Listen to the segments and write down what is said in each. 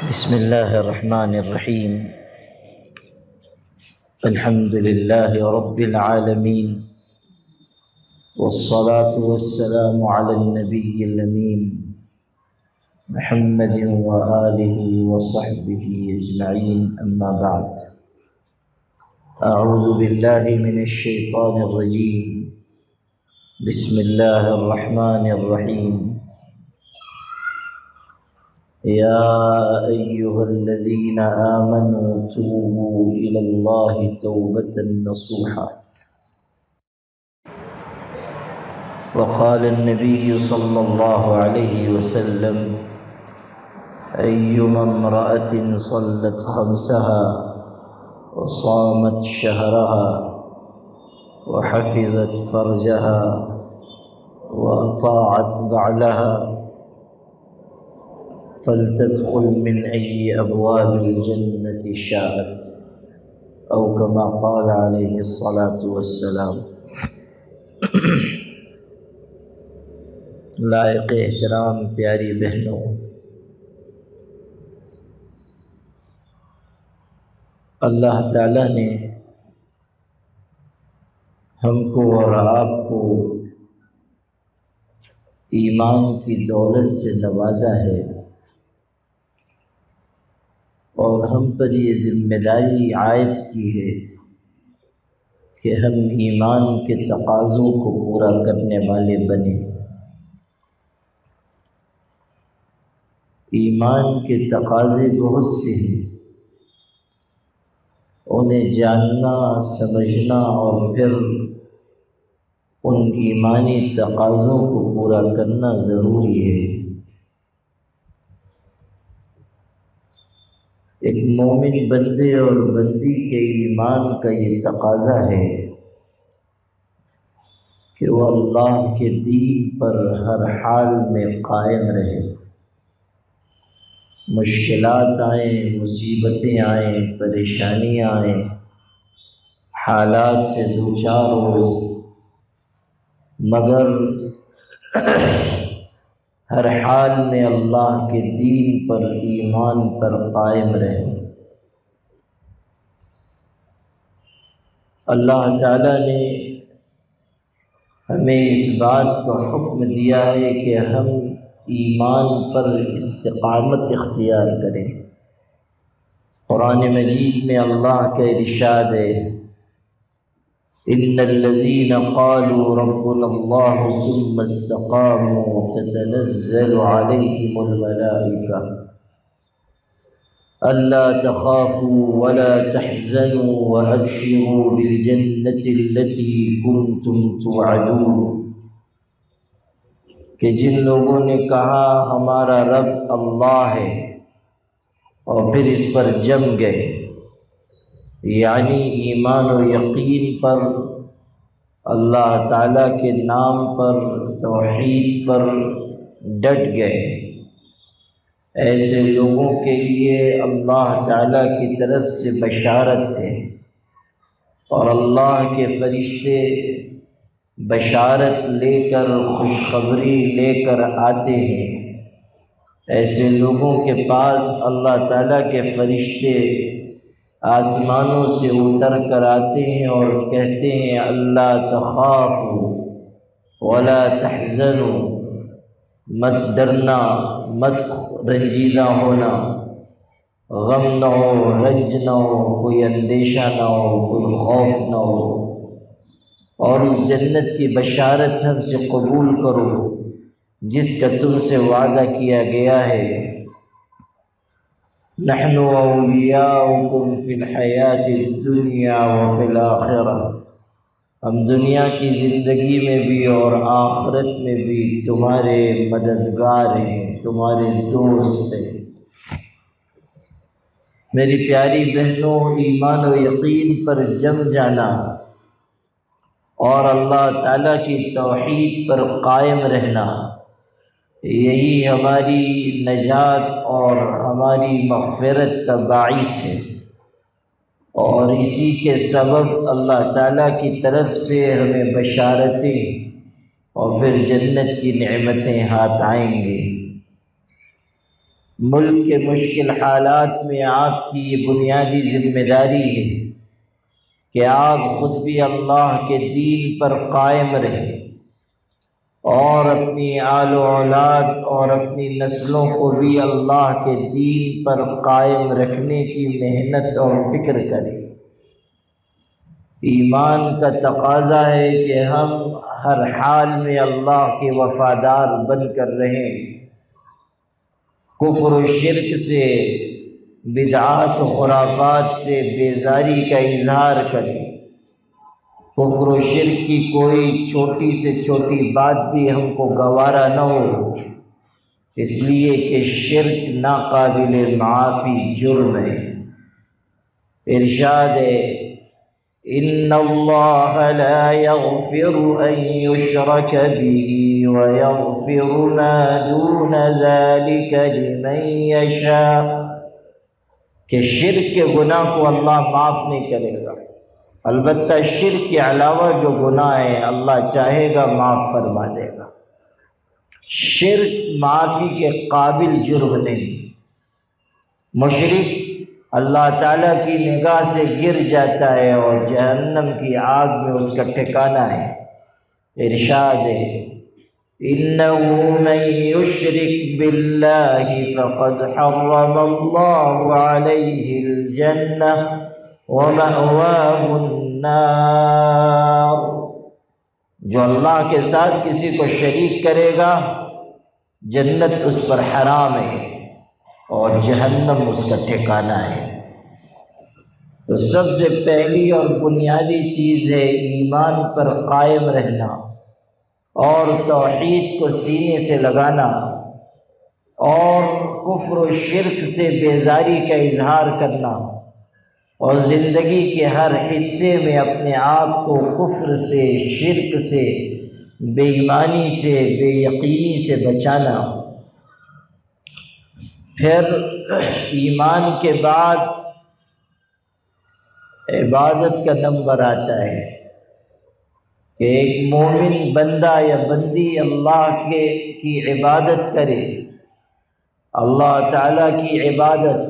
بسم الله الرحمن الرحيم. الحمد لله رب العالمين، والصلاة والسلام على النبي الأمين محمد وآله وصحبه أجمعين. أما بعد، أعوذ بالله من الشيطان الرجيم. بسم الله الرحمن الرحيم. يا أيها الذين آمنوا توبوا إلى الله توبة نصوحا. وقال النبي صلى الله عليه وسلم: أيما امرأة صلت خمسها وصامت شهرها وحفظت فرجها وأطاعت بعلها فلتدخل من أي أبواب الجنة شاءت، أو كما قال عليه الصلاة والسلام. لائق احترام پیاری بہنوں، اللہ تعالیٰ نے ہم کو اور آپ کو ایمان کی دولت سے نوازا ہے، اور ہم پر یہ ذمہ داری عائد کی ہے کہ ہم ایمان کے تقاضوں کو پورا کرنے والے بنیں۔ ایمان کے تقاضے بہت سے ہیں، انہیں جاننا، سمجھنا اور پھر ان ایمانی تقاضوں کو پورا کرنا ضروری ہے۔ ایک مومن بندے اور بندی کے ایمان کا یہ تقاضا ہے کہ وہ اللہ کے دین پر ہر حال میں قائم رہے۔ مشکلات آئیں، مصیبتیں آئیں، پریشانیاں آئیں، حالات سے دوچار ہو، مگر ہر حال میں اللہ کے دین پر، ایمان پر قائم رہے۔ اللہ تعالیٰ نے ہمیں اس بات کا حکم دیا ہے کہ ہم ایمان پر استقامت اختیار کریں۔ قرآن مجید میں اللہ کا ارشاد ہے: ان الذين قالوا ربنا الله ثم استقاموا تتنزل عليهم الملائكة ألا تخافوا ولا تحزنوا وأبشروا بالجنة التي كنتم توعدون۔ کہ جن لوگوں نے کہا ہمارا رب اللہ ہے اور پھر اس پر جم گئے، یعنی ایمان و یقین پر، اللہ تعالیٰ کے نام پر، توحید پر ڈٹ گئے، ایسے لوگوں کے لیے اللہ تعالیٰ کی طرف سے بشارت ہے، اور اللہ کے فرشتے بشارت لے کر، خوشخبری لے کر آتے ہیں۔ ایسے لوگوں کے پاس اللہ تعالیٰ کے فرشتے آسمانوں سے اتر کر آتے ہیں اور کہتے ہیں: اللہ تخافوا ولا تحزنوا، مت ڈرنا، مت رنجیدہ ہونا، غم نہ ہو، رنج نہ ہو، کوئی اندیشہ نہ ہو، کوئی خوف نہ ہو، اور اس جنت کی بشارت ہم سے قبول کرو جس کا تم سے وعدہ کیا گیا ہے۔ نحن اولیاؤکم فی الحیات الدنیا وفی الآخرہ، ہم دنیا کی زندگی میں بھی اور آخرت میں بھی تمہارے مددگار ہیں، تمہارے دوست ہیں۔ میری پیاری بہنوں، ایمان و یقین پر جم جانا اور اللہ تعالیٰ کی توحید پر قائم رہنا، یہی ہماری نجات اور ہماری مغفرت کا باعث ہے، اور اسی کے سبب اللہ تعالیٰ کی طرف سے ہمیں بشارتیں اور پھر جنت کی نعمتیں ہاتھ آئیں گے۔ ملک کے مشکل حالات میں آپ کی یہ بنیادی ذمہ داری ہے کہ آپ خود بھی اللہ کے دین پر قائم رہیں اور اپنی آل و اولاد اور اپنی نسلوں کو بھی اللہ کے دین پر قائم رکھنے کی محنت اور فکر کریں۔ ایمان کا تقاضا ہے کہ ہم ہر حال میں اللہ کے وفادار بن کر رہیں، کفر و شرک سے، بدعات و خرافات سے بیزاری کا اظہار کریں۔ کفر و شرک کی کوئی چھوٹی سے چھوٹی بات بھی ہم کو گوارا نہ ہو، اس لیے کہ شرک ناقابل معافی جرم ہے۔ ارشاد ہے ان اللہ لا یغفر ان یشرک به ویغفر ما دون ذلک لمن یشاء، کہ شرک کے گناہ کو اللہ معاف نہیں کرے گا، البتہ شرک کے علاوہ جو گناہ ہیں اللہ چاہے گا معاف فرما دے گا۔ شرک معافی کے قابل جرم نہیں۔ مشرک اللہ تعالیٰ کی نگاہ سے گر جاتا ہے اور جہنم کی آگ میں اس کا ٹھکانہ ہے۔ ارشاد ہے إِنَّهُ مَن يُشْرِكْ بِاللَّهِ فَقَدْ حَرَّمَ اللَّهُ عَلَيْهِ الْجَنَّةَ وَمَأْوَاهُ النَّارُ، جو اللہ کے ساتھ کسی کو شریک کرے گا جنت اس پر حرام ہے اور جہنم اس کا ٹھکانہ ہے۔ تو سب سے پہلی اور بنیادی چیز ہے ایمان پر قائم رہنا اور توحید کو سینے سے لگانا اور کفر و شرک سے بیزاری کا اظہار کرنا اور زندگی کے ہر حصے میں اپنے آپ کو کفر سے، شرک سے، بے ایمانی سے، بے یقینی سے بچانا۔ پھر ایمان کے بعد عبادت کا نمبر آتا ہے کہ ایک مومن بندہ یا بندی اللہ کی عبادت کرے، اللہ تعالیٰ کی عبادت،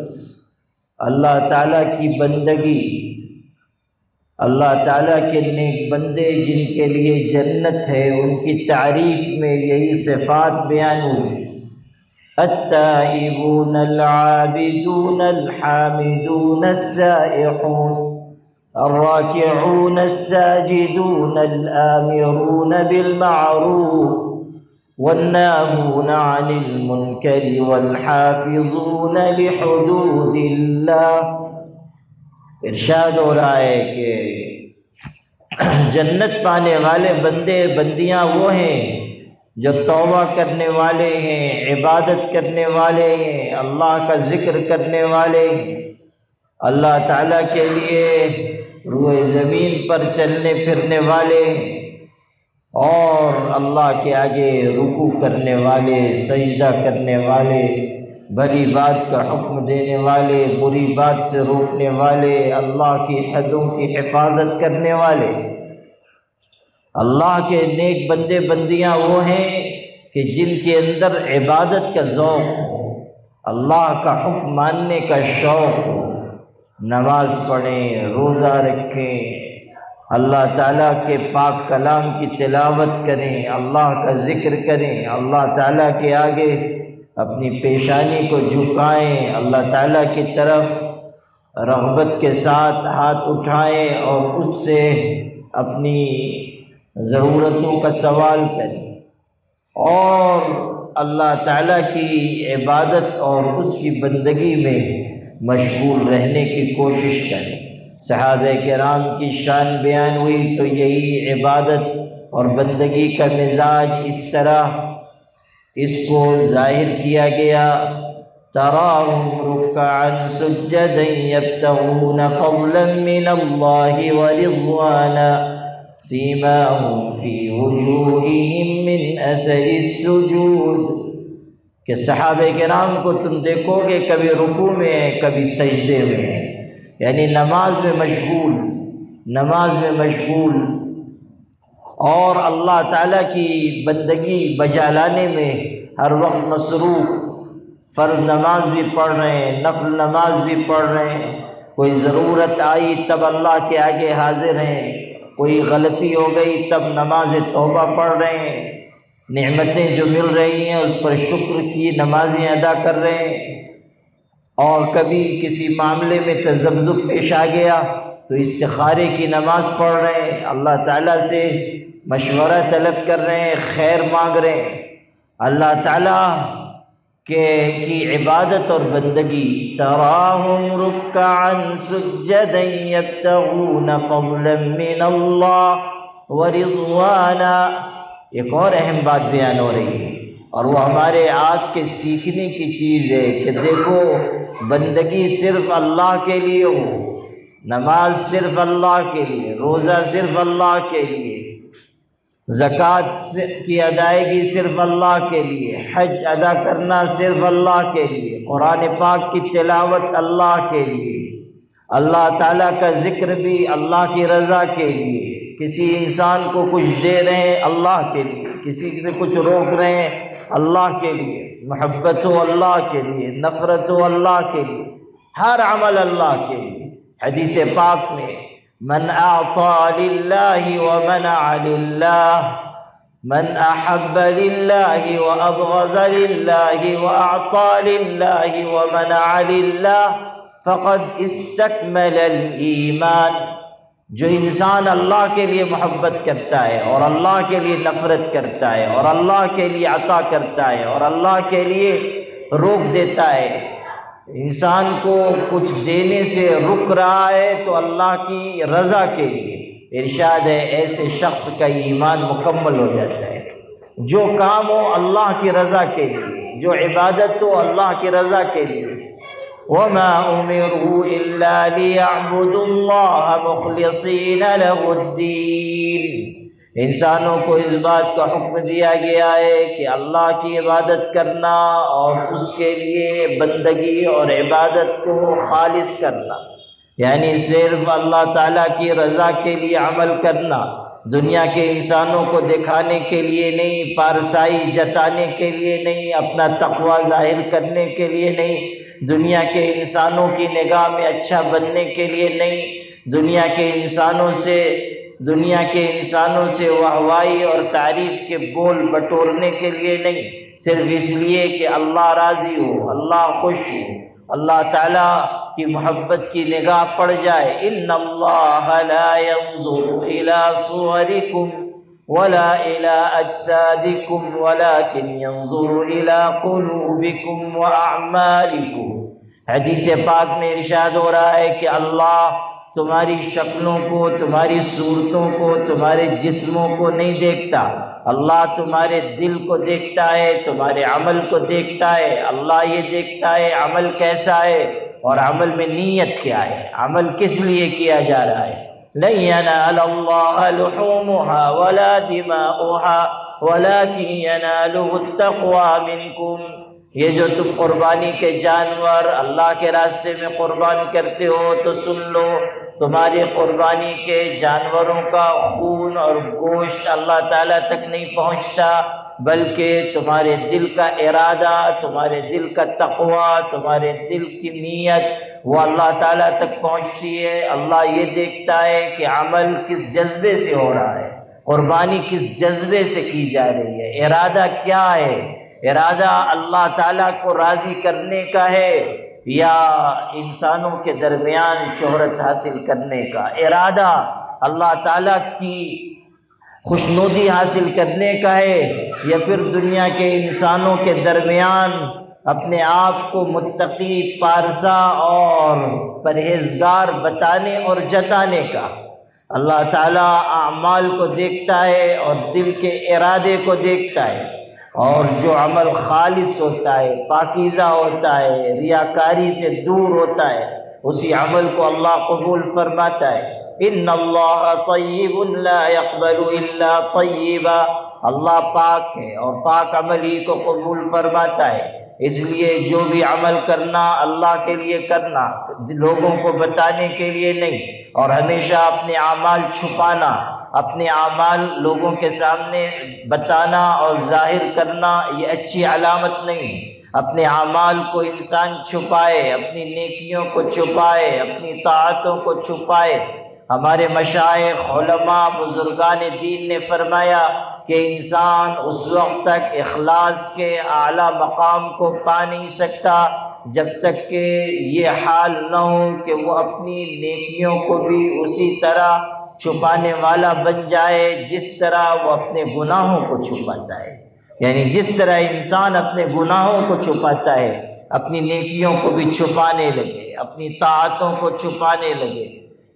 اللہ تعالیٰ کی بندگی، اللہ تعالیٰ کے نیک بندے جن کے لیے جنت ہے ان کی تعریف میں یہی صفات بیان ہوئی، التائبون العابدون الحامدون السائحون الراكعون الساجدون الآمرون بالمعروف والناهون عن المنكر والحافظون لحدود اللہ۔ ارشاد ہو رہا ہے کہ جنت پانے والے بندے بندیاں وہ ہیں جو توبہ کرنے والے ہیں، عبادت کرنے والے ہیں، اللہ کا ذکر کرنے والے ہیں، اللہ تعالیٰ کے لیے روئے زمین پر چلنے پھرنے والے اور اللہ کے آگے رکوع کرنے والے، سجدہ کرنے والے، بھلی بات کا حکم دینے والے، بری بات سے روکنے والے، اللہ کی حدوں کی حفاظت کرنے والے۔ اللہ کے نیک بندے بندیاں وہ ہیں کہ جن کے اندر عبادت کا ذوق ہو، اللہ کا حکم ماننے کا شوق ہو، نماز پڑھیں، روزہ رکھیں، اللہ تعالیٰ کے پاک کلام کی تلاوت کریں، اللہ کا ذکر کریں، اللہ تعالیٰ کے آگے اپنی پیشانی کو جھکائیں، اللہ تعالیٰ کی طرف رغبت کے ساتھ ہاتھ اٹھائیں اور اس سے اپنی ضرورتوں کا سوال کریں اور اللہ تعالیٰ کی عبادت اور اس کی بندگی میں مشغول رہنے کی کوشش کریں۔ صحابہ کرام کی شان بیان ہوئی تو یہی عبادت اور بندگی کا مزاج اس طرح اس کو ظاہر کیا گیا، تراہم رکعا سجدا یبتغون فضلا من اللہ ورضوانا سیماہم فی وجوہہم من اثر السجود، کہ صحابہ کرام کو تم دیکھو گے کبھی رکوع میں ہیں، کبھی سجدے میں ہیں، یعنی نماز میں مشغول اور اللہ تعالیٰ کی بندگی بجا لانے میں ہر وقت مصروف۔ فرض نماز بھی پڑھ رہے ہیں، نفل نماز بھی پڑھ رہے ہیں، کوئی ضرورت آئی تب اللہ کے آگے حاضر ہیں، کوئی غلطی ہو گئی تب نماز توبہ پڑھ رہے ہیں، نعمتیں جو مل رہی ہیں اس پر شکر کی نمازیں ادا کر رہے ہیں، اور کبھی کسی معاملے میں تذبذب پیش آ گیا تو استخارے کی نماز پڑھ رہے ہیں، اللہ تعالیٰ سے مشورہ طلب کر رہے ہیں، خیر مانگ رہے ہیں۔ اللہ تعالیٰ کی عبادت اور بندگی، تراہم رکعا سجدا یبتغون فضلا من اللہ ورضوانا، ایک اور اہم بات بیان ہو رہی ہے، اور وہ ہمارے آج کے سیکھنے کی چیز ہے کہ دیکھو، بندگی صرف اللہ کے لیے ہو، نماز صرف اللہ کے لیے، روزہ صرف اللہ کے لیے، زکوٰۃ کی ادائیگی صرف اللہ کے لیے، حج ادا کرنا صرف اللہ کے لیے، قرآن پاک کی تلاوت اللہ کے لیے، اللہ تعالیٰ کا ذکر بھی اللہ کی رضا کے لیے، کسی انسان کو کچھ دے رہے ہیں اللہ کے لیے، کسی سے کچھ روک رہے ہیں اللہ کے لیے، محبت ہو اللہ کے لیے، نفرت ہو اللہ کے لیے، ہر عمل اللہ کے لیے۔ حدیث پاک میں من اعطى لله ومنع لله، من احب لله وابغض لله واعطى لله ومنع لله فقد استكمل الایمان، جو انسان اللہ کے لیے محبت کرتا ہے اور اللہ کے لیے نفرت کرتا ہے اور اللہ کے لیے عطا کرتا ہے اور اللہ کے لیے روک دیتا ہے، انسان کو کچھ دینے سے رک رہا ہے تو اللہ کی رضا کے لیے، ارشاد ہے ایسے شخص کا ایمان مکمل ہو جاتا ہے۔ جو کام ہو اللہ کی رضا کے لیے، جو عبادت ہو اللہ کی رضا کے لیے۔ وَمَا أُمِرُوا إِلَّا لِيَعْبُدُوا اللَّهَ مُخْلِصِينَ لَهُ الدِّينَ، انسانوں کو اس بات کا حکم دیا گیا ہے کہ اللہ کی عبادت کرنا اور اس کے لیے بندگی اور عبادت کو خالص کرنا، یعنی صرف اللہ تعالیٰ کی رضا کے لیے عمل کرنا، دنیا کے انسانوں کو دکھانے کے لیے نہیں، پارسائی جتانے کے لیے نہیں، اپنا تقوی ظاہر کرنے کے لیے نہیں، دنیا کے انسانوں کی نگاہ میں اچھا بننے کے لیے نہیں، دنیا کے انسانوں سے واہوائی اور تعریف کے بول بٹورنے کے لیے نہیں، صرف اس لیے کہ اللہ راضی ہو، اللہ خوش ہو، اللہ تعالیٰ کی محبت کی نگاہ پڑ جائے۔ ان اللہ لا ينظر الى صورکم ولا الى اجسادکم ولكن ينظر الى قلوبکم واعمالکم، حدیث پاک میں ارشاد ہو رہا ہے کہ اللہ تمہاری شکلوں کو، تمہاری صورتوں کو، تمہارے جسموں کو نہیں دیکھتا، اللہ تمہارے دل کو دیکھتا ہے، تمہارے عمل کو دیکھتا ہے۔ اللہ یہ دیکھتا ہے عمل کیسا ہے اور عمل میں نیت کیا ہے، عمل کس لیے کیا جا رہا ہے۔ لَن يَنَالَ اللَّهَ لُحُومُهَا وَلَا دِمَاؤُهَا وَلَكِن يَنَالُهُ التَّقْوَىٰ مِنكُمْ، یہ جو تم قربانی کے جانور اللہ کے راستے میں قربان کرتے ہو تو سن لو، تمہاری قربانی کے جانوروں کا خون اور گوشت اللہ تعالیٰ تک نہیں پہنچتا، بلکہ تمہارے دل کا ارادہ، تمہارے دل کا تقوی، تمہارے دل کی نیت وہ اللہ تعالیٰ تک پہنچتی ہے۔ اللہ یہ دیکھتا ہے کہ عمل کس جذبے سے ہو رہا ہے، قربانی کس جذبے سے کی جا رہی ہے، ارادہ کیا ہے، ارادہ اللہ تعالیٰ کو راضی کرنے کا ہے یا انسانوں کے درمیان شہرت حاصل کرنے کا، ارادہ اللہ تعالیٰ کی خوشنودی حاصل کرنے کا ہے یا پھر دنیا کے انسانوں کے درمیان اپنے آپ کو متقی، پارسا اور پرہیزگار بتانے اور جتانے کا۔ اللہ تعالیٰ اعمال کو دیکھتا ہے اور دل کے ارادے کو دیکھتا ہے، اور جو عمل خالص ہوتا ہے، پاکیزہ ہوتا ہے، ریاکاری سے دور ہوتا ہے، اسی عمل کو اللہ قبول فرماتا ہے۔ ان اللہ طیب لا يقبل الا طیبا، اللہ پاک ہے اور پاک عمل ہی کو قبول فرماتا ہے، اس لیے جو بھی عمل کرنا اللہ کے لیے کرنا، لوگوں کو بتانے کے لیے نہیں، اور ہمیشہ اپنے اعمال چھپانا، اپنے اعمال لوگوں کے سامنے بتانا اور ظاہر کرنا یہ اچھی علامت نہیں ہے۔ اپنے اعمال کو انسان چھپائے، اپنی نیکیوں کو چھپائے، اپنی طاعتوں کو چھپائے۔ ہمارے مشائخ، علماء، بزرگان دین نے فرمایا کہ انسان اس وقت تک اخلاص کے اعلیٰ مقام کو پا نہیں سکتا جب تک کہ یہ حال نہ ہو کہ وہ اپنی نیکیوں کو بھی اسی طرح چھپانے والا بن جائے جس طرح وہ اپنے گناہوں کو چھپاتا ہے۔ یعنی جس طرح انسان اپنے گناہوں کو چھپاتا ہے، اپنی نیکیوں کو بھی چھپانے لگے، اپنی طاعتوں کو چھپانے لگے،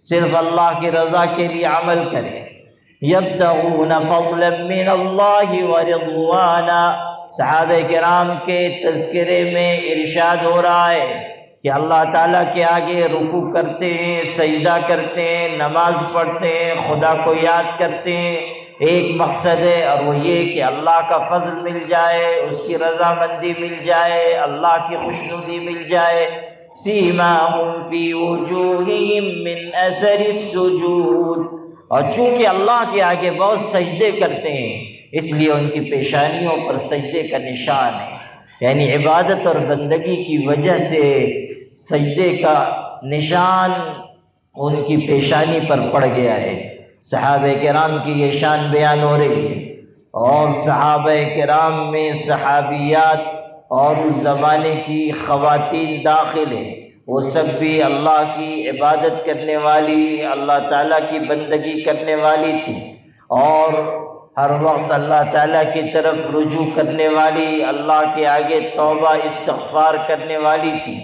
صرف اللہ کی رضا کے لیے عمل کرے۔ یبتغون فضلا من اللہ ورضوانا، صحابہ کرام کے تذکرے میں ارشاد ہو رہا ہے کہ اللہ تعالیٰ کے آگے رکوع کرتے ہیں، سجدہ کرتے ہیں، نماز پڑھتے ہیں، خدا کو یاد کرتے ہیں، ایک مقصد ہے اور وہ یہ کہ اللہ کا فضل مل جائے، اس کی رضامندی مل جائے، اللہ کی خوشنودی مل جائے۔ سیماہم فی وجوہہم من اثر السجود، اور چونکہ اللہ کے آگے بہت سجدے کرتے ہیں اس لیے ان کی پیشانیوں پر سجدے کا نشان ہے، یعنی عبادت اور بندگی کی وجہ سے سجدے کا نشان ان کی پیشانی پر پڑ گیا ہے۔ صحابہ کرام کی یہ شان بیان ہو رہی ہے، اور صحابہ کرام میں صحابیات اور اس زمانے کی خواتین داخل ہیں، وہ سب بھی اللہ کی عبادت کرنے والی، اللہ تعالیٰ کی بندگی کرنے والی تھی، اور ہر وقت اللہ تعالیٰ کی طرف رجوع کرنے والی، اللہ کے آگے توبہ استغفار کرنے والی تھی۔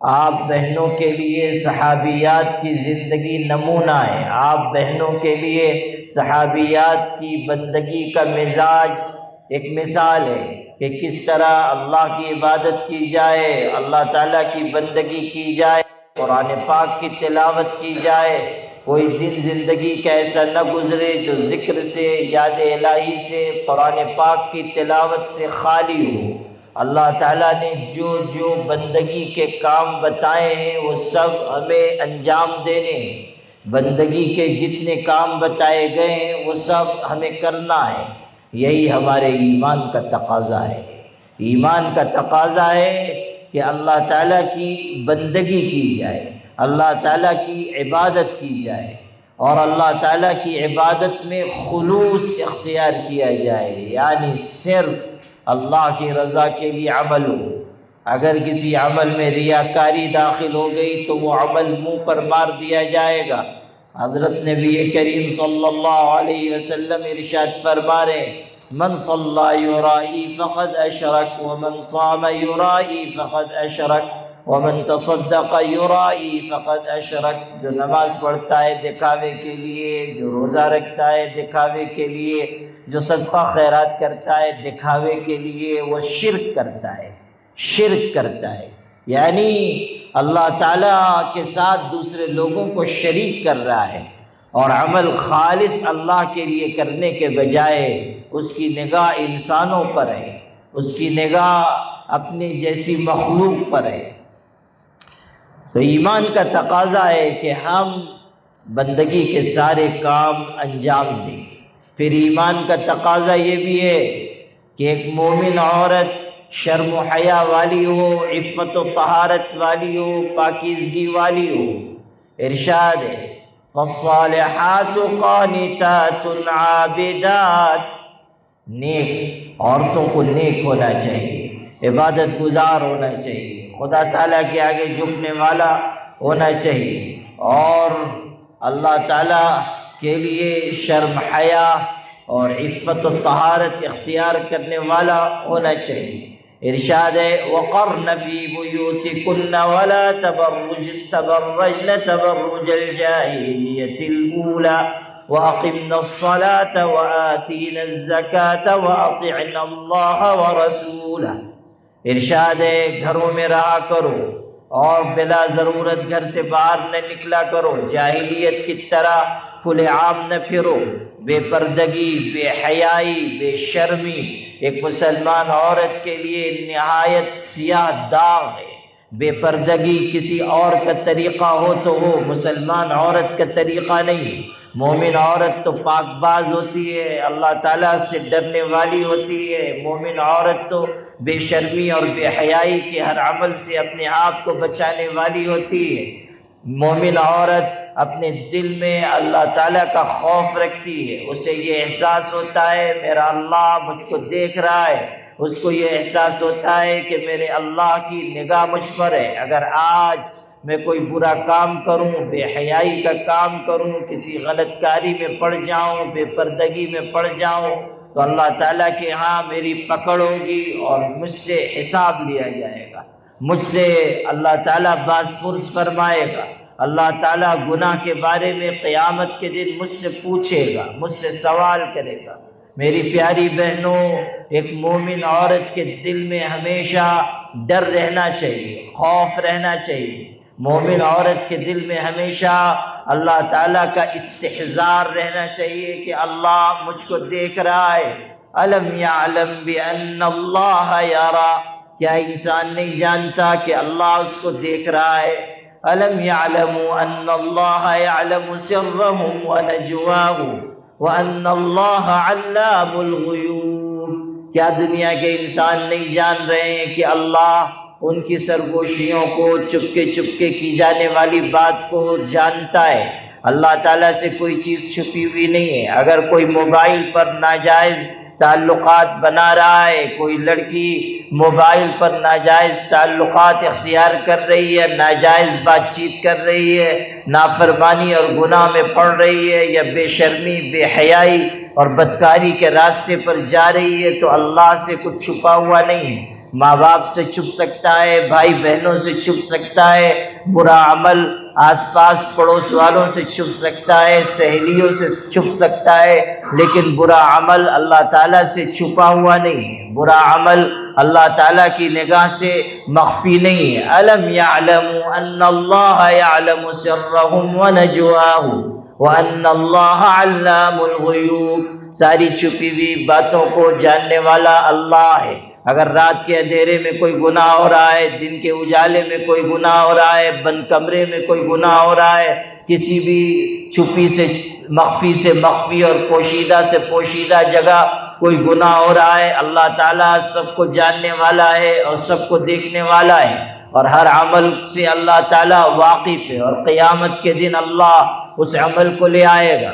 آپ بہنوں کے لیے صحابیات کی زندگی نمونہ ہے، آپ بہنوں کے لیے صحابیات کی بندگی کا مزاج ایک مثال ہے کہ کس طرح اللہ کی عبادت کی جائے، اللہ تعالیٰ کی بندگی کی جائے، قرآن پاک کی تلاوت کی جائے۔ کوئی دن زندگی کا ایسا نہ گزرے جو ذکر سے، یاد الہی سے، قرآن پاک کی تلاوت سے خالی ہو۔ اللہ تعالیٰ نے جو جو بندگی کے کام بتائے ہیں وہ سب ہمیں انجام دینے ہیں، بندگی کے جتنے کام بتائے گئے ہیں وہ سب ہمیں کرنا ہے۔ یہی ہمارے ایمان کا تقاضا ہے۔ ایمان کا تقاضا ہے کہ اللہ تعالیٰ کی بندگی کی جائے، اللہ تعالیٰ کی عبادت کی جائے، اور اللہ تعالیٰ کی عبادت میں خلوص اختیار کیا جائے، یعنی صرف اللہ کی رضا کے لیے عمل ہو۔ اگر کسی عمل میں ریاکاری داخل ہو گئی تو وہ عمل منہ پر مار دیا جائے گا۔ حضرت نبی کریم صلی اللہ علیہ وسلم ارشاد فرما رہے ہیں، من صلی یرائی فقد اشرک ومن صام یرائی فقد اشرک ومن تصدق یرائی فقد اشرک۔ جو نماز پڑھتا ہے دکھاوے کے لیے، جو روزہ رکھتا ہے دکھاوے کے لیے، جو صدقہ خیرات کرتا ہے دکھاوے کے لیے، وہ شرک کرتا ہے، شرک کرتا ہے، یعنی اللہ تعالیٰ کے ساتھ دوسرے لوگوں کو شریک کر رہا ہے، اور عمل خالص اللہ کے لیے کرنے کے بجائے اس کی نگاہ انسانوں پر ہے، اس کی نگاہ اپنی جیسی مخلوق پر ہے۔ تو ایمان کا تقاضا ہے کہ ہم بندگی کے سارے کام انجام دیں۔ پھر ایمان کا تقاضا یہ بھی ہے کہ ایک مومن عورت شرم و حیا والی ہو، عفت و طہارت والی ہو، پاکیزگی والی ہو۔ ارشاد ہے فالصالحات قانتات عابدات، نیک عورتوں کو نیک ہونا چاہیے، عبادت گزار ہونا چاہیے، خدا تعالیٰ کے آگے جھکنے والا ہونا چاہیے، اور اللہ تعالیٰ کے لیے شرم حیا اور عفت و طہارت اختیار کرنے والا ہونا چاہیے۔ ارشاد ہے وقرن فی بیوتکن ولا تبرجن تبرج الجاہلیۃ الاولی واقمن الصلاة وآتین الزکاة واطعن اللہ ورسولہ۔ ارشاد ہے گھروں میں رہا کرو اور بلا ضرورت گھر سے باہر نہ نکلا کرو، جاہلیت کی طرح کھلے عام نہ پھرو، بے پردگی، بے حیائی، بے شرمی ایک مسلمان عورت کے لیے نہایت سیاہ داغ ہے۔ بے پردگی کسی اور کا طریقہ ہو تو ہو، مسلمان عورت کا طریقہ نہیں۔ مومن عورت تو پاک باز ہوتی ہے، اللہ تعالیٰ سے ڈرنے والی ہوتی ہے، مومن عورت تو بے شرمی اور بے حیائی کے ہر عمل سے اپنے آپ کو بچانے والی ہوتی ہے۔ مومن عورت اپنے دل میں اللہ تعالیٰ کا خوف رکھتی ہے، اسے یہ احساس ہوتا ہے میرا اللہ مجھ کو دیکھ رہا ہے، اس کو یہ احساس ہوتا ہے کہ میرے اللہ کی نگاہ مجھ پر ہے۔ اگر آج میں کوئی برا کام کروں، بے حیائی کا کام کروں، کسی غلط کاری میں پڑ جاؤں، بے پردگی میں پڑ جاؤں، تو اللہ تعالیٰ کے ہاں میری پکڑ ہوگی اور مجھ سے حساب لیا جائے گا، مجھ سے اللہ تعالیٰ باز پرس فرمائے گا۔ اللہ تعالیٰ گناہ کے بارے میں قیامت کے دن مجھ سے پوچھے گا، مجھ سے سوال کرے گا۔ میری پیاری بہنوں، ایک مومن عورت کے دل میں ہمیشہ ڈر رہنا چاہیے، خوف رہنا چاہیے۔ مومن عورت کے دل میں ہمیشہ اللہ تعالیٰ کا استحضار رہنا چاہیے کہ اللہ مجھ کو دیکھ رہا ہے۔ الم یعلم بان اللہ یرا، کیا انسان نہیں جانتا کہ اللہ اس کو دیکھ رہا ہے؟ الم یعلموا ان اللہ یعلم سرهم ونجواهم وان اللہ علام الغیوب، کیا دنیا کے انسان نہیں جان رہے ہیں کہ اللہ ان کی سرگوشیوں کو، چپکے چپکے کی جانے والی بات کو جانتا ہے؟ اللہ تعالیٰ سے کوئی چیز چھپی ہوئی نہیں ہے۔ اگر کوئی موبائل پر ناجائز تعلقات بنا رہا ہے، کوئی لڑکی موبائل پر ناجائز تعلقات اختیار کر رہی ہے، ناجائز بات چیت کر رہی ہے، نافرمانی اور گناہ میں پڑ رہی ہے، یا بے شرمی، بے حیائی اور بدکاری کے راستے پر جا رہی ہے، تو اللہ سے کچھ چھپا ہوا نہیں ہے۔ ماں باپ سے چھپ سکتا ہے، بھائی بہنوں سے چھپ سکتا ہے، برا عمل آس پاس پڑوس والوں سے چھپ سکتا ہے، سہیلیوں سے چھپ سکتا ہے، لیکن برا عمل اللہ تعالیٰ سے چھپا ہوا نہیں ہے۔ برا عمل اللہ تعالیٰ کی نگاہ سے مخفی نہیں ہے۔ الم یعلموا ان اللہ یعلم سرهم ونجواهم وان اللہ علام الغیوب، ساری چھپی ہوئی باتوں کو جاننے والا اللہ ہے۔ اگر رات کے اندھیرے میں کوئی گناہ ہو رہا ہے، دن کے اجالے میں کوئی گناہ ہو رہا ہے، بند کمرے میں کوئی گناہ ہو رہا ہے، کسی بھی چھپی سے مخفی اور پوشیدہ سے پوشیدہ جگہ کوئی گناہ ہو رہا ہے، اللہ تعالیٰ سب کو جاننے والا ہے اور سب کو دیکھنے والا ہے، اور ہر عمل سے اللہ تعالیٰ واقف ہے۔ اور قیامت کے دن اللہ اس عمل کو لے آئے گا،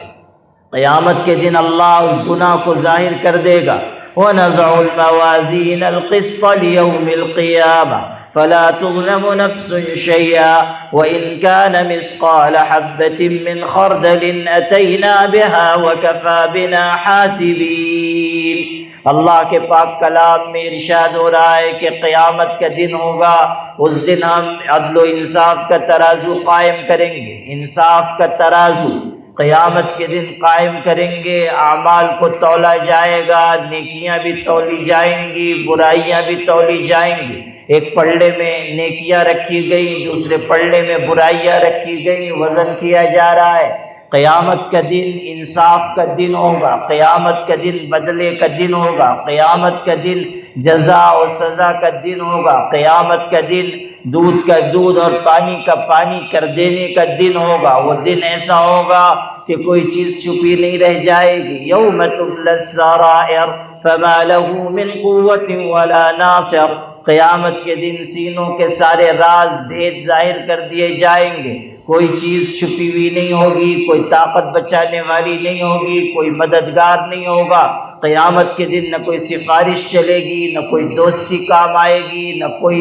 قیامت کے دن اللہ اس گناہ کو ظاہر کر دے گا۔ وَنَضَعُ الْمَوَازِينَ الْقِسْطَ لِيَوْمِ الْقِيَامَةِ فَلَا تُظْلَمُ نَفْسٌ شَيْئًا وَإِنْ كَانَ مِثْقَالَ حَبَّةٍ مِّنْ خَرْدَلٍ أَتَيْنَا بِهَا وَكَفَى بِنَا حَاسِبِينَ۔ اللہ کے پاک کلام میں ارشاد ہو رہا ہے کہ قیامت کا دن ہوگا، اس دن ہم عدل و انصاف کا ترازو قائم کریں گے، انصاف کا ترازو قیامت کے دن قائم کریں گے۔ اعمال کو تولا جائے گا، نیکیاں بھی تولی جائیں گی، برائیاں بھی تولی جائیں گی۔ ایک پلڑے میں نیکیاں رکھی گئی، دوسرے پلڑے میں برائیاں رکھی گئی، وزن کیا جا رہا ہے۔ قیامت کا دن انصاف کا دن ہوگا، قیامت کا دن بدلے کا دن ہوگا، قیامت کا دن جزا و سزا کا دن ہوگا، قیامت کا دن دودھ کا دودھ اور پانی کا پانی کر دینے کا دن ہوگا۔ وہ دن ایسا ہوگا کہ کوئی چیز چھپی نہیں رہ جائے گی۔ یوم تبلی السرائر فما له من قوت ولا ناصر، قیامت کے دن سینوں کے سارے راز بھید ظاہر کر دیے جائیں گے، کوئی چیز چھپی ہوئی نہیں ہوگی، کوئی طاقت بچانے والی نہیں ہوگی، کوئی مددگار نہیں ہوگا۔ قیامت کے دن نہ کوئی سفارش چلے گی، نہ کوئی دوستی کام آئے گی، نہ کوئی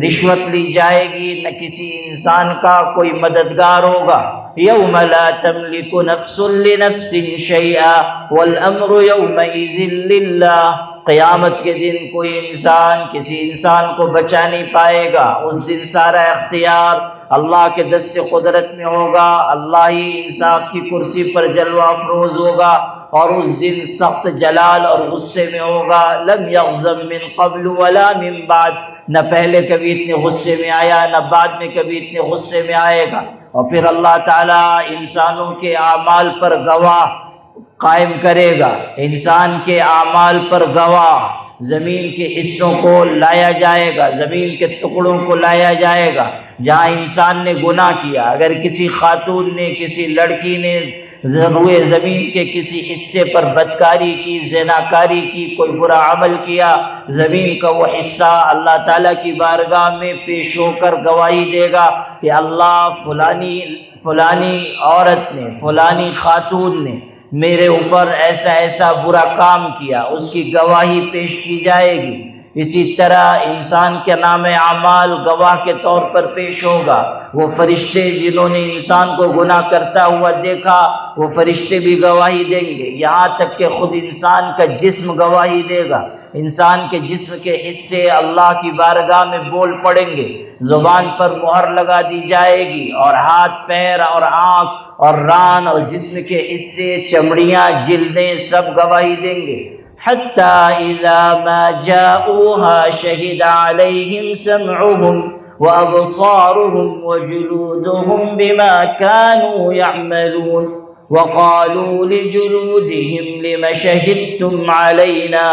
رشوت لی جائے گی، نہ کسی انسان کا کوئی مددگار ہوگا۔ یوم لا تملک نفس لنفس شیئا والامر یومئذ للہ، قیامت کے دن کوئی انسان کسی انسان کو بچا نہیں پائے گا۔ اس دن سارا اختیار اللہ کے دست قدرت میں ہوگا، اللہ ہی انصاف کی کرسی پر جلوہ افروز ہوگا، اور اس دن سخت جلال اور غصے میں ہوگا۔ لم یغضب من قبل ولا من بعد، نہ پہلے کبھی اتنے غصے میں آیا، نہ بعد میں کبھی اتنے غصے میں آئے گا۔ اور پھر اللہ تعالیٰ انسانوں کے اعمال پر گواہ قائم کرے گا، انسان کے اعمال پر گواہ، زمین کے حصوں کو لایا جائے گا، زمین کے ٹکڑوں کو لایا جائے گا جہاں انسان نے گناہ کیا۔ اگر کسی خاتون نے، کسی لڑکی نے روئے زمین کے کسی حصے پر بدکاری کی، زناکاری کی، کوئی برا عمل کیا، زمین کا وہ حصہ اللہ تعالیٰ کی بارگاہ میں پیش ہو کر گواہی دے گا کہ اللہ فلانی عورت نے، فلانی خاتون نے میرے اوپر ایسا ایسا برا کام کیا، اس کی گواہی پیش کی جائے گی۔ اسی طرح انسان کے نام اعمال گواہ کے طور پر پیش ہوگا۔ وہ فرشتے جنہوں نے انسان کو گناہ کرتا ہوا دیکھا، وہ فرشتے بھی گواہی دیں گے، یہاں تک کہ خود انسان کا جسم گواہی دے گا۔ انسان کے جسم کے حصے اللہ کی بارگاہ میں بول پڑیں گے، زبان پر مہر لگا دی جائے گی، اور ہاتھ، پیر اور آنکھ اور ران اور جسم کے حصے، چمڑیاں، جلدیں سب گواہی دیں گے۔ حتى إذا ما جاءوها شهد عليهم سمعهم وأبصارهم وجلودهم بما كانوا يعملون وقالوا لجلودهم لم شهدتم علينا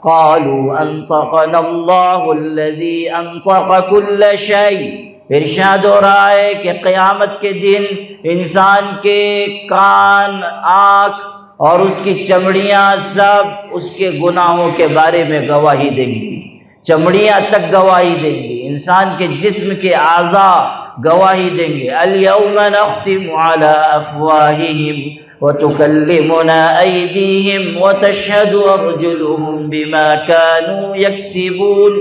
قالوا أنطقنا الله الذي أنطق كل شيء۔ ارشاد ہو رہا ہے کہ قیامت کے دن انسان کے کان، آنکھ اور اس کی چمڑیاں سب اس کے گناہوں کے بارے میں گواہی دیں گی، چمڑیاں تک گواہی دیں گی، انسان کے جسم کے اعضاء گواہی دیں گے۔ اليوم نختم على افواههم وتكلمنا ايديهم وتشهد ارجلهم بما كانوا يكسبون۔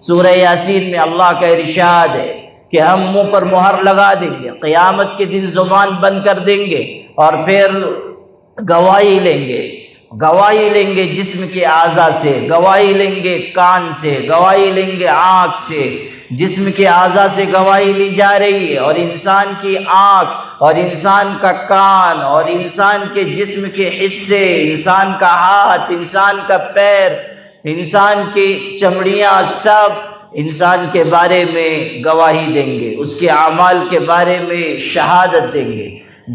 سورہ یاسین میں اللہ کا ارشاد ہے کہ ہم منہ پر مہر لگا دیں گے، قیامت کے دن زبان بند کر دیں گے، اور پھر گواہی لیں گے جسم کے اعضاء سے، گواہی لیں گے کان سے، گواہی لیں گے آنکھ سے، جسم کے اعضاء سے گواہی لی جا رہی ہے، اور انسان کی آنکھ اور انسان کا کان اور انسان کے جسم کے حصے، انسان کا ہاتھ، انسان کا پیر، انسان کی چمڑیاں سب انسان کے بارے میں گواہی دیں گے، اس کے اعمال کے بارے میں شہادت دیں گے۔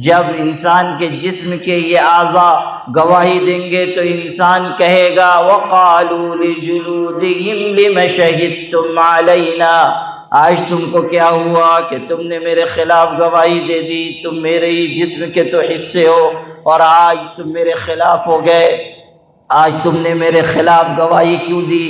جب انسان کے جسم کے یہ اعضاء گواہی دیں گے تو انسان کہے گا وَقَالُوا لِجُلُودِهِمْ لِمَ شَهِدتُّمْ عَلَيْنَا، آج تم کو کیا ہوا کہ تم نے میرے خلاف گواہی دے دی، تم میرے ہی جسم کے تو حصے ہو، اور آج تم میرے خلاف ہو گئے، آج تم نے میرے خلاف گواہی کیوں دی؟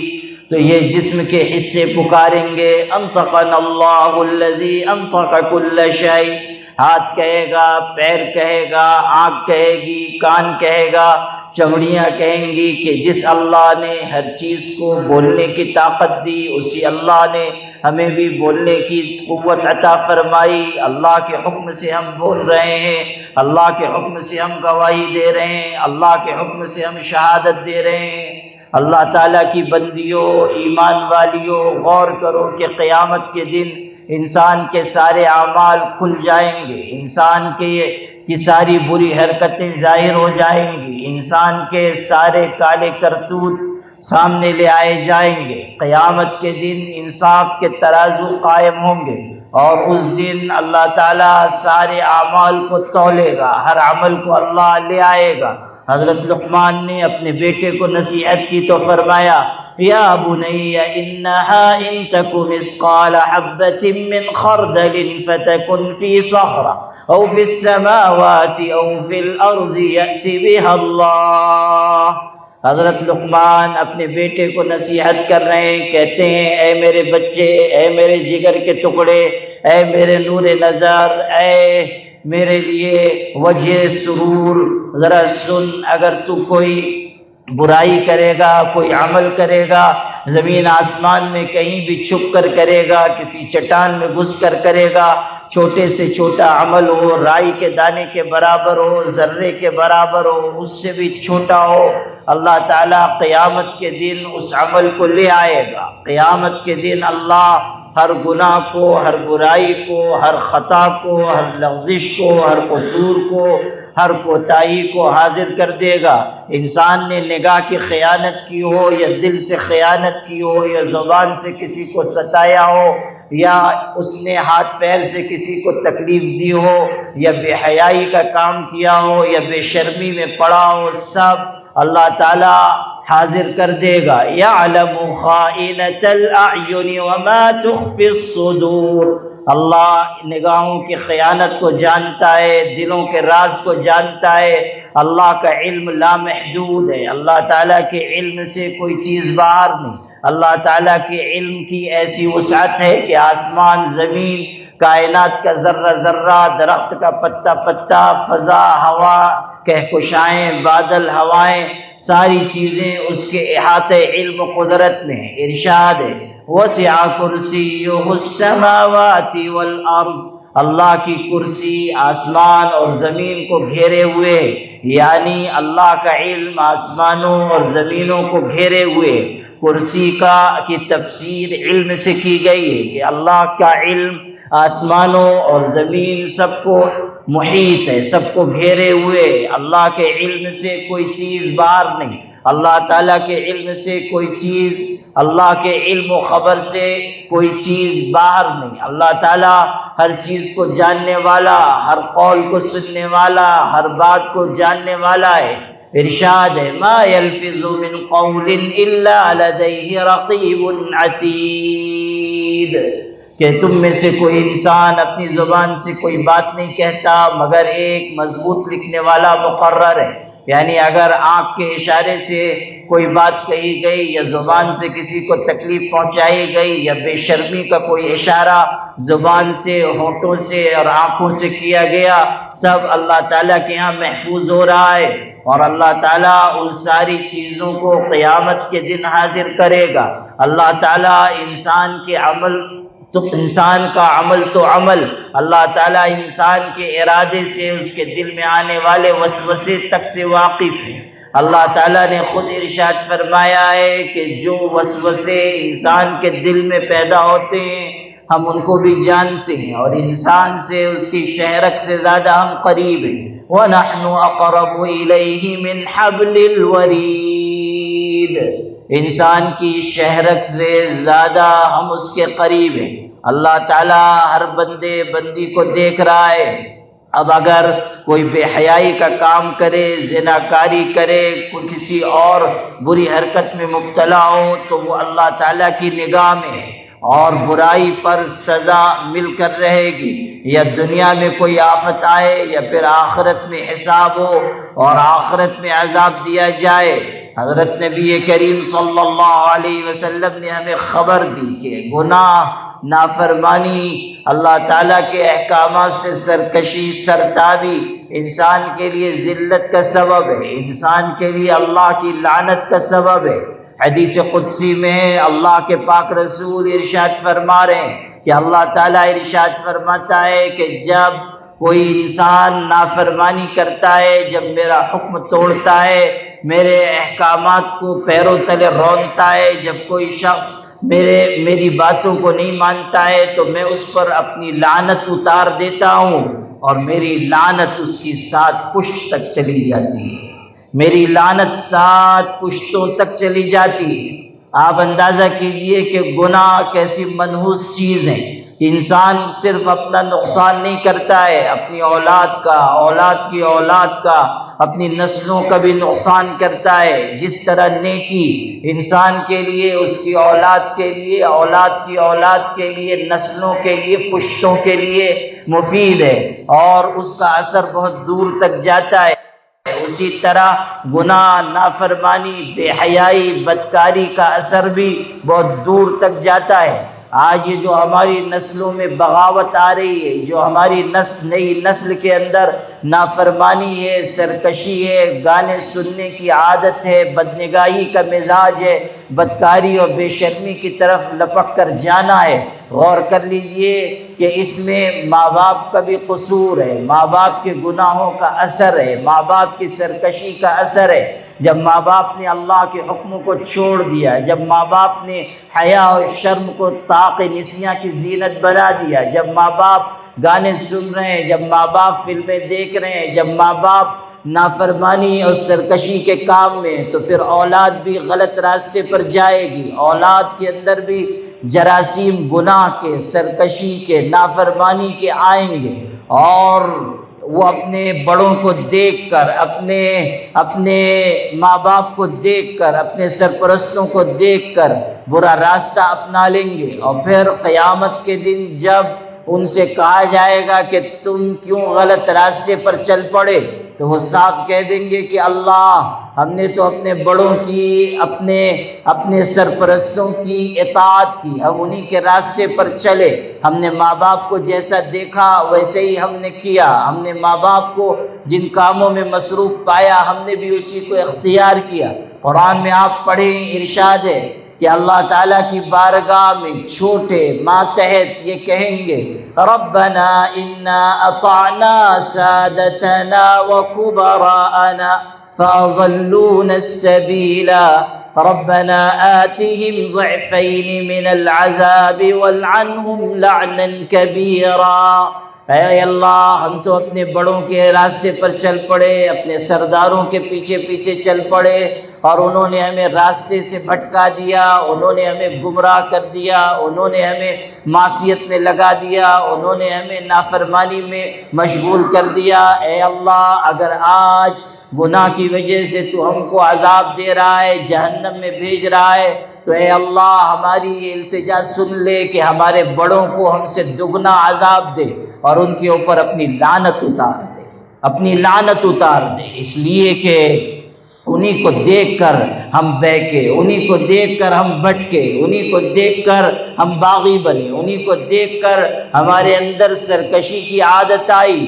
تو یہ جسم کے حصے پکاریں گے انطقنا اللہ الذی انطق کل شیء، ہاتھ کہے گا، پیر کہے گا، آنکھ کہے گی، کان کہے گا، چمڑیاں کہیں گی کہ جس اللہ نے ہر چیز کو بولنے کی طاقت دی، اسی اللہ نے ہمیں بھی بولنے کی قوت عطا فرمائی، اللہ کے حکم سے ہم بول رہے ہیں، اللہ کے حکم سے ہم گواہی دے رہے ہیں، اللہ کے حکم سے ہم شہادت دے رہے ہیں۔ اللہ تعالیٰ کی بندیوں، ایمان والیوں، غور کرو کہ قیامت کے دن انسان کے سارے اعمال کھل جائیں گے، انسان کی ساری بری حرکتیں ظاہر ہو جائیں گی، انسان کے سارے کالے کرتوت سامنے لے آئے جائیں گے۔ قیامت کے دن انصاف کے ترازو قائم ہوں گے، اور اس دن اللہ تعالیٰ سارے اعمال کو تولے گا، ہر عمل کو اللہ لے آئے گا۔ حضرت لقمان نے اپنے بیٹے کو نصیحت کی تو فرمایا یا بنی انہا ان تک مثقال حبۃ من خردل فتکن فی صخرہ او فی السماوات او فی الارض یأت بها اللہ۔ حضرت لقمان اپنے بیٹے کو نصیحت کر رہے ہیں، کہتے ہیں اے میرے بچے، اے میرے جگر کے ٹکڑے، اے میرے نور نظر، اے میرے لیے وجہ سرور، ذرا سن، اگر تو کوئی برائی کرے گا، کوئی عمل کرے گا، زمین آسمان میں کہیں بھی چھپ کر کرے گا، کسی چٹان میں گھس کر کرے گا، چھوٹے سے چھوٹا عمل ہو، رائی کے دانے کے برابر ہو، ذرے کے برابر ہو، اس سے بھی چھوٹا ہو، اللہ تعالیٰ قیامت کے دن اس عمل کو لے آئے گا۔ قیامت کے دن اللہ ہر گناہ کو، ہر برائی کو، ہر خطا کو، ہر لغزش کو، ہر قصور کو، ہر کوتاہی کو حاضر کر دے گا۔ انسان نے نگاہ کی خیانت کی ہو، یا دل سے خیانت کی ہو، یا زبان سے کسی کو ستایا ہو، یا اس نے ہاتھ پیر سے کسی کو تکلیف دی ہو، یا بے حیائی کا کام کیا ہو، یا بے شرمی میں پڑا ہو، سب اللہ تعالیٰ حاضر کر دے گا۔ یعلم خائنۃ الاعین وما تخفی الصدور، اللہ نگاہوں کی خیانت کو جانتا ہے، دلوں کے راز کو جانتا ہے۔ اللہ کا علم لامحدود ہے، اللہ تعالیٰ کے علم سے کوئی چیز باہر نہیں۔ اللہ تعالیٰ کے علم کی ایسی وسعت ہے کہ آسمان، زمین، کائنات کا ذرہ ذرہ، درخت کا پتا پتا، فضا، ہوا، کہکشائیں، بادل، ہوائیں، ساری چیزیں اس کے احاطے علم و قدرت میں ہیں۔ ارشاد ہے وسع کرسیہ السماوات والارض، اللہ کی کرسی آسمان اور زمین کو گھیرے ہوئے، یعنی اللہ کا علم آسمانوں اور زمینوں کو گھیرے ہوئے۔ کرسی کی تفسیر علم سے کی گئی ہے کہ اللہ کا علم آسمانوں اور زمین سب کو محیط ہے، سب کو گھیرے ہوئے۔ اللہ کے علم سے کوئی چیز باہر نہیں، اللہ تعالیٰ کے علم سے کوئی چیز، اللہ کے علم و خبر سے کوئی چیز باہر نہیں۔ اللہ تعالیٰ ہر چیز کو جاننے والا، ہر قول کو سننے والا، ہر بات کو جاننے والا ہے۔ ارشاد ہے ما یلفظ من قول الا لدیہ رقیب عتید، کہ تم میں سے کوئی انسان اپنی زبان سے کوئی بات نہیں کہتا مگر ایک مضبوط لکھنے والا مقرر ہے۔ یعنی اگر آنکھ کے اشارے سے کوئی بات کہی گئی یا زبان سے کسی کو تکلیف پہنچائی گئی یا بے شرمی کا کوئی اشارہ زبان سے، ہونٹوں سے اور آنکھوں سے کیا گیا، سب اللہ تعالیٰ کے ہاں محفوظ ہو رہا ہے، اور اللہ تعالیٰ ان ساری چیزوں کو قیامت کے دن حاضر کرے گا۔ اللہ تعالیٰ انسان کا عمل تو عمل، اللہ تعالیٰ انسان کے ارادے سے اس کے دل میں آنے والے وسوسے تک سے واقف ہے۔ اللہ تعالیٰ نے خود ارشاد فرمایا ہے کہ جو وسوسے انسان کے دل میں پیدا ہوتے ہیں ہم ان کو بھی جانتے ہیں، اور انسان سے اس کی شہرک سے زیادہ ہم قریب ہیں۔ وَنَحْنُ أَقْرَبُ إِلَيْهِ مِنْ حَبْلِ الْوَرِيدِ، انسان کی شہرک سے زیادہ ہم اس کے قریب ہیں۔ اللہ تعالیٰ ہر بندے بندی کو دیکھ رہا ہے۔ اب اگر کوئی بے حیائی کا کام کرے، زناکاری کرے، کوئی کسی اور بری حرکت میں مبتلا ہو تو وہ اللہ تعالیٰ کی نگاہ میں ہے، اور برائی پر سزا مل کر رہے گی، یا دنیا میں کوئی آفت آئے یا پھر آخرت میں حساب ہو اور آخرت میں عذاب دیا جائے۔ حضرت نبی کریم صلی اللہ علیہ وسلم نے ہمیں خبر دی کہ گناہ، نافرمانی، اللہ تعالیٰ کے احکامات سے سرکشی، سرتابی انسان کے لیے ذلت کا سبب ہے، انسان کے لیے اللہ کی لعنت کا سبب ہے۔ حدیث قدسی میں اللہ کے پاک رسول ارشاد فرما رہے ہیں کہ اللہ تعالیٰ ارشاد فرماتا ہے کہ جب کوئی انسان نافرمانی کرتا ہے، جب میرا حکم توڑتا ہے، میرے احکامات کو پیروں تلے رونتا ہے، جب کوئی شخص میری باتوں کو نہیں مانتا ہے تو میں اس پر اپنی لعنت اتار دیتا ہوں، اور میری لعنت اس کی 7 پشت تک چلی جاتی ہے، میری لعنت 7 پشتوں تک چلی جاتی ہے۔ آپ اندازہ کیجئے کہ گناہ کیسی منحوس چیز ہے کہ انسان صرف اپنا نقصان نہیں کرتا ہے، اپنی اولاد کا، اولاد کی اولاد کا، اپنی نسلوں کا بھی نقصان کرتا ہے۔ جس طرح نیکی انسان کے لیے، اس کی اولاد کے لیے، اولاد کی اولاد کے لیے، نسلوں کے لیے، پشتوں کے لیے مفید ہے اور اس کا اثر بہت دور تک جاتا ہے، اسی طرح گناہ، نافرمانی، بے حیائی، بدکاری کا اثر بھی بہت دور تک جاتا ہے۔ آج یہ جو ہماری نسلوں میں بغاوت آ رہی ہے، جو ہماری نئی نسل کے اندر نافرمانی ہے، سرکشی ہے، گانے سننے کی عادت ہے، بدنگاہی کا مزاج ہے، بدکاری اور بے شرمی کی طرف لپک کر جانا ہے، غور کر لیجئے کہ اس میں ماں باپ کا بھی قصور ہے، ماں باپ کے گناہوں کا اثر ہے، ماں باپ کی سرکشی کا اثر ہے۔ جب ماں باپ نے اللہ کے حکموں کو چھوڑ دیا، جب ماں باپ نے حیا اور شرم کو طاق نسیاں کی زینت بنا دیا، جب ماں باپ گانے سن رہے ہیں، جب ماں باپ فلمیں دیکھ رہے ہیں، جب ماں باپ نافرمانی اور سرکشی کے کام میں، تو پھر اولاد بھی غلط راستے پر جائے گی، اولاد کے اندر بھی جراثیم گناہ کے، سرکشی کے، نافرمانی کے آئیں گے، اور وہ اپنے بڑوں کو دیکھ کر، اپنے ماں باپ کو دیکھ کر، اپنے سرپرستوں کو دیکھ کر برا راستہ اپنا لیں گے، اور پھر قیامت کے دن جب ان سے کہا جائے گا کہ تم کیوں غلط راستے پر چل پڑے، تو وہ صاف کہہ دیں گے کہ اللہ، ہم نے تو اپنے بڑوں کی، اپنے سرپرستوں کی اطاعت کی، ہم انہی کے راستے پر چلے، ہم نے ماں باپ کو جیسا دیکھا ویسے ہی ہم نے کیا، ہم نے ماں باپ کو جن کاموں میں مصروف پایا ہم نے بھی اسی کو اختیار کیا۔ قرآن میں آپ پڑھیں، ارشاد ہے کہ اللہ تعالیٰ کی بارگاہ میں چھوٹے ماتحت یہ کہیں گے ربنا انا اطعنا سادتنا وكبراءنا فاضلونا السبيل ربنا آتهم ضعفين من العذاب والعنهم لعنا كبيرا۔ اے اللہ، ہم تو اپنے بڑوں کے راستے پر چل پڑے، اپنے سرداروں کے پیچھے پیچھے چل پڑے، اور انہوں نے ہمیں راستے سے بھٹکا دیا، انہوں نے ہمیں گمراہ کر دیا، انہوں نے ہمیں معصیت میں لگا دیا، انہوں نے ہمیں نافرمانی میں مشغول کر دیا۔ اے اللہ، اگر آج گناہ کی وجہ سے تو ہم کو عذاب دے رہا ہے، جہنم میں بھیج رہا ہے، تو اے اللہ ہماری یہ التجا سن لے کہ ہمارے بڑوں کو ہم سے دگنا عذاب دے اور ان کے اوپر اپنی لعنت اتار دے، اپنی لعنت اتار دے، اس لیے کہ انہی کو دیکھ کر ہم بہکے، انہی کو دیکھ کر ہم بھٹکے، انہی کو دیکھ کر ہم باغی بنے، انہی کو دیکھ کر ہمارے اندر سرکشی کی عادت آئی۔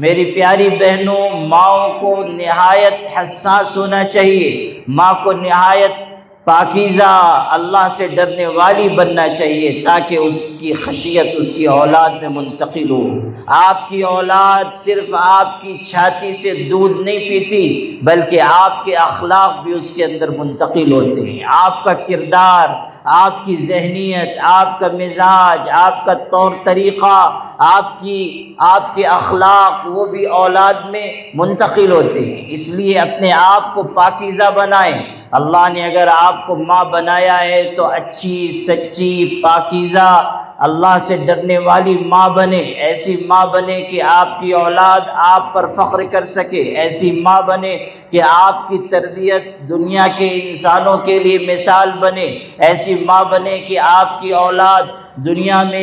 میری پیاری بہنوں، ماؤں کو نہایت حساس ہونا چاہیے، ماں کو نہایت پاکیزہ، اللہ سے ڈرنے والی بننا چاہیے، تاکہ اس کی خشیت اس کی اولاد میں منتقل ہو۔ آپ کی اولاد صرف آپ کی چھاتی سے دودھ نہیں پیتی، بلکہ آپ کے اخلاق بھی اس کے اندر منتقل ہوتے ہیں۔ آپ کا کردار، آپ کی ذہنیت، آپ کا مزاج، آپ کا طور طریقہ، آپ کے اخلاق، وہ بھی اولاد میں منتقل ہوتے ہیں۔ اس لیے اپنے آپ کو پاکیزہ بنائیں۔ اللہ نے اگر آپ کو ماں بنایا ہے تو اچھی، سچی، پاکیزہ، اللہ سے ڈرنے والی ماں بنے، ایسی ماں بنے کہ آپ کی اولاد آپ پر فخر کر سکے، ایسی ماں بنے کہ آپ کی تربیت دنیا کے انسانوں کے لیے مثال بنے، ایسی ماں بنے کہ آپ کی اولاد دنیا میں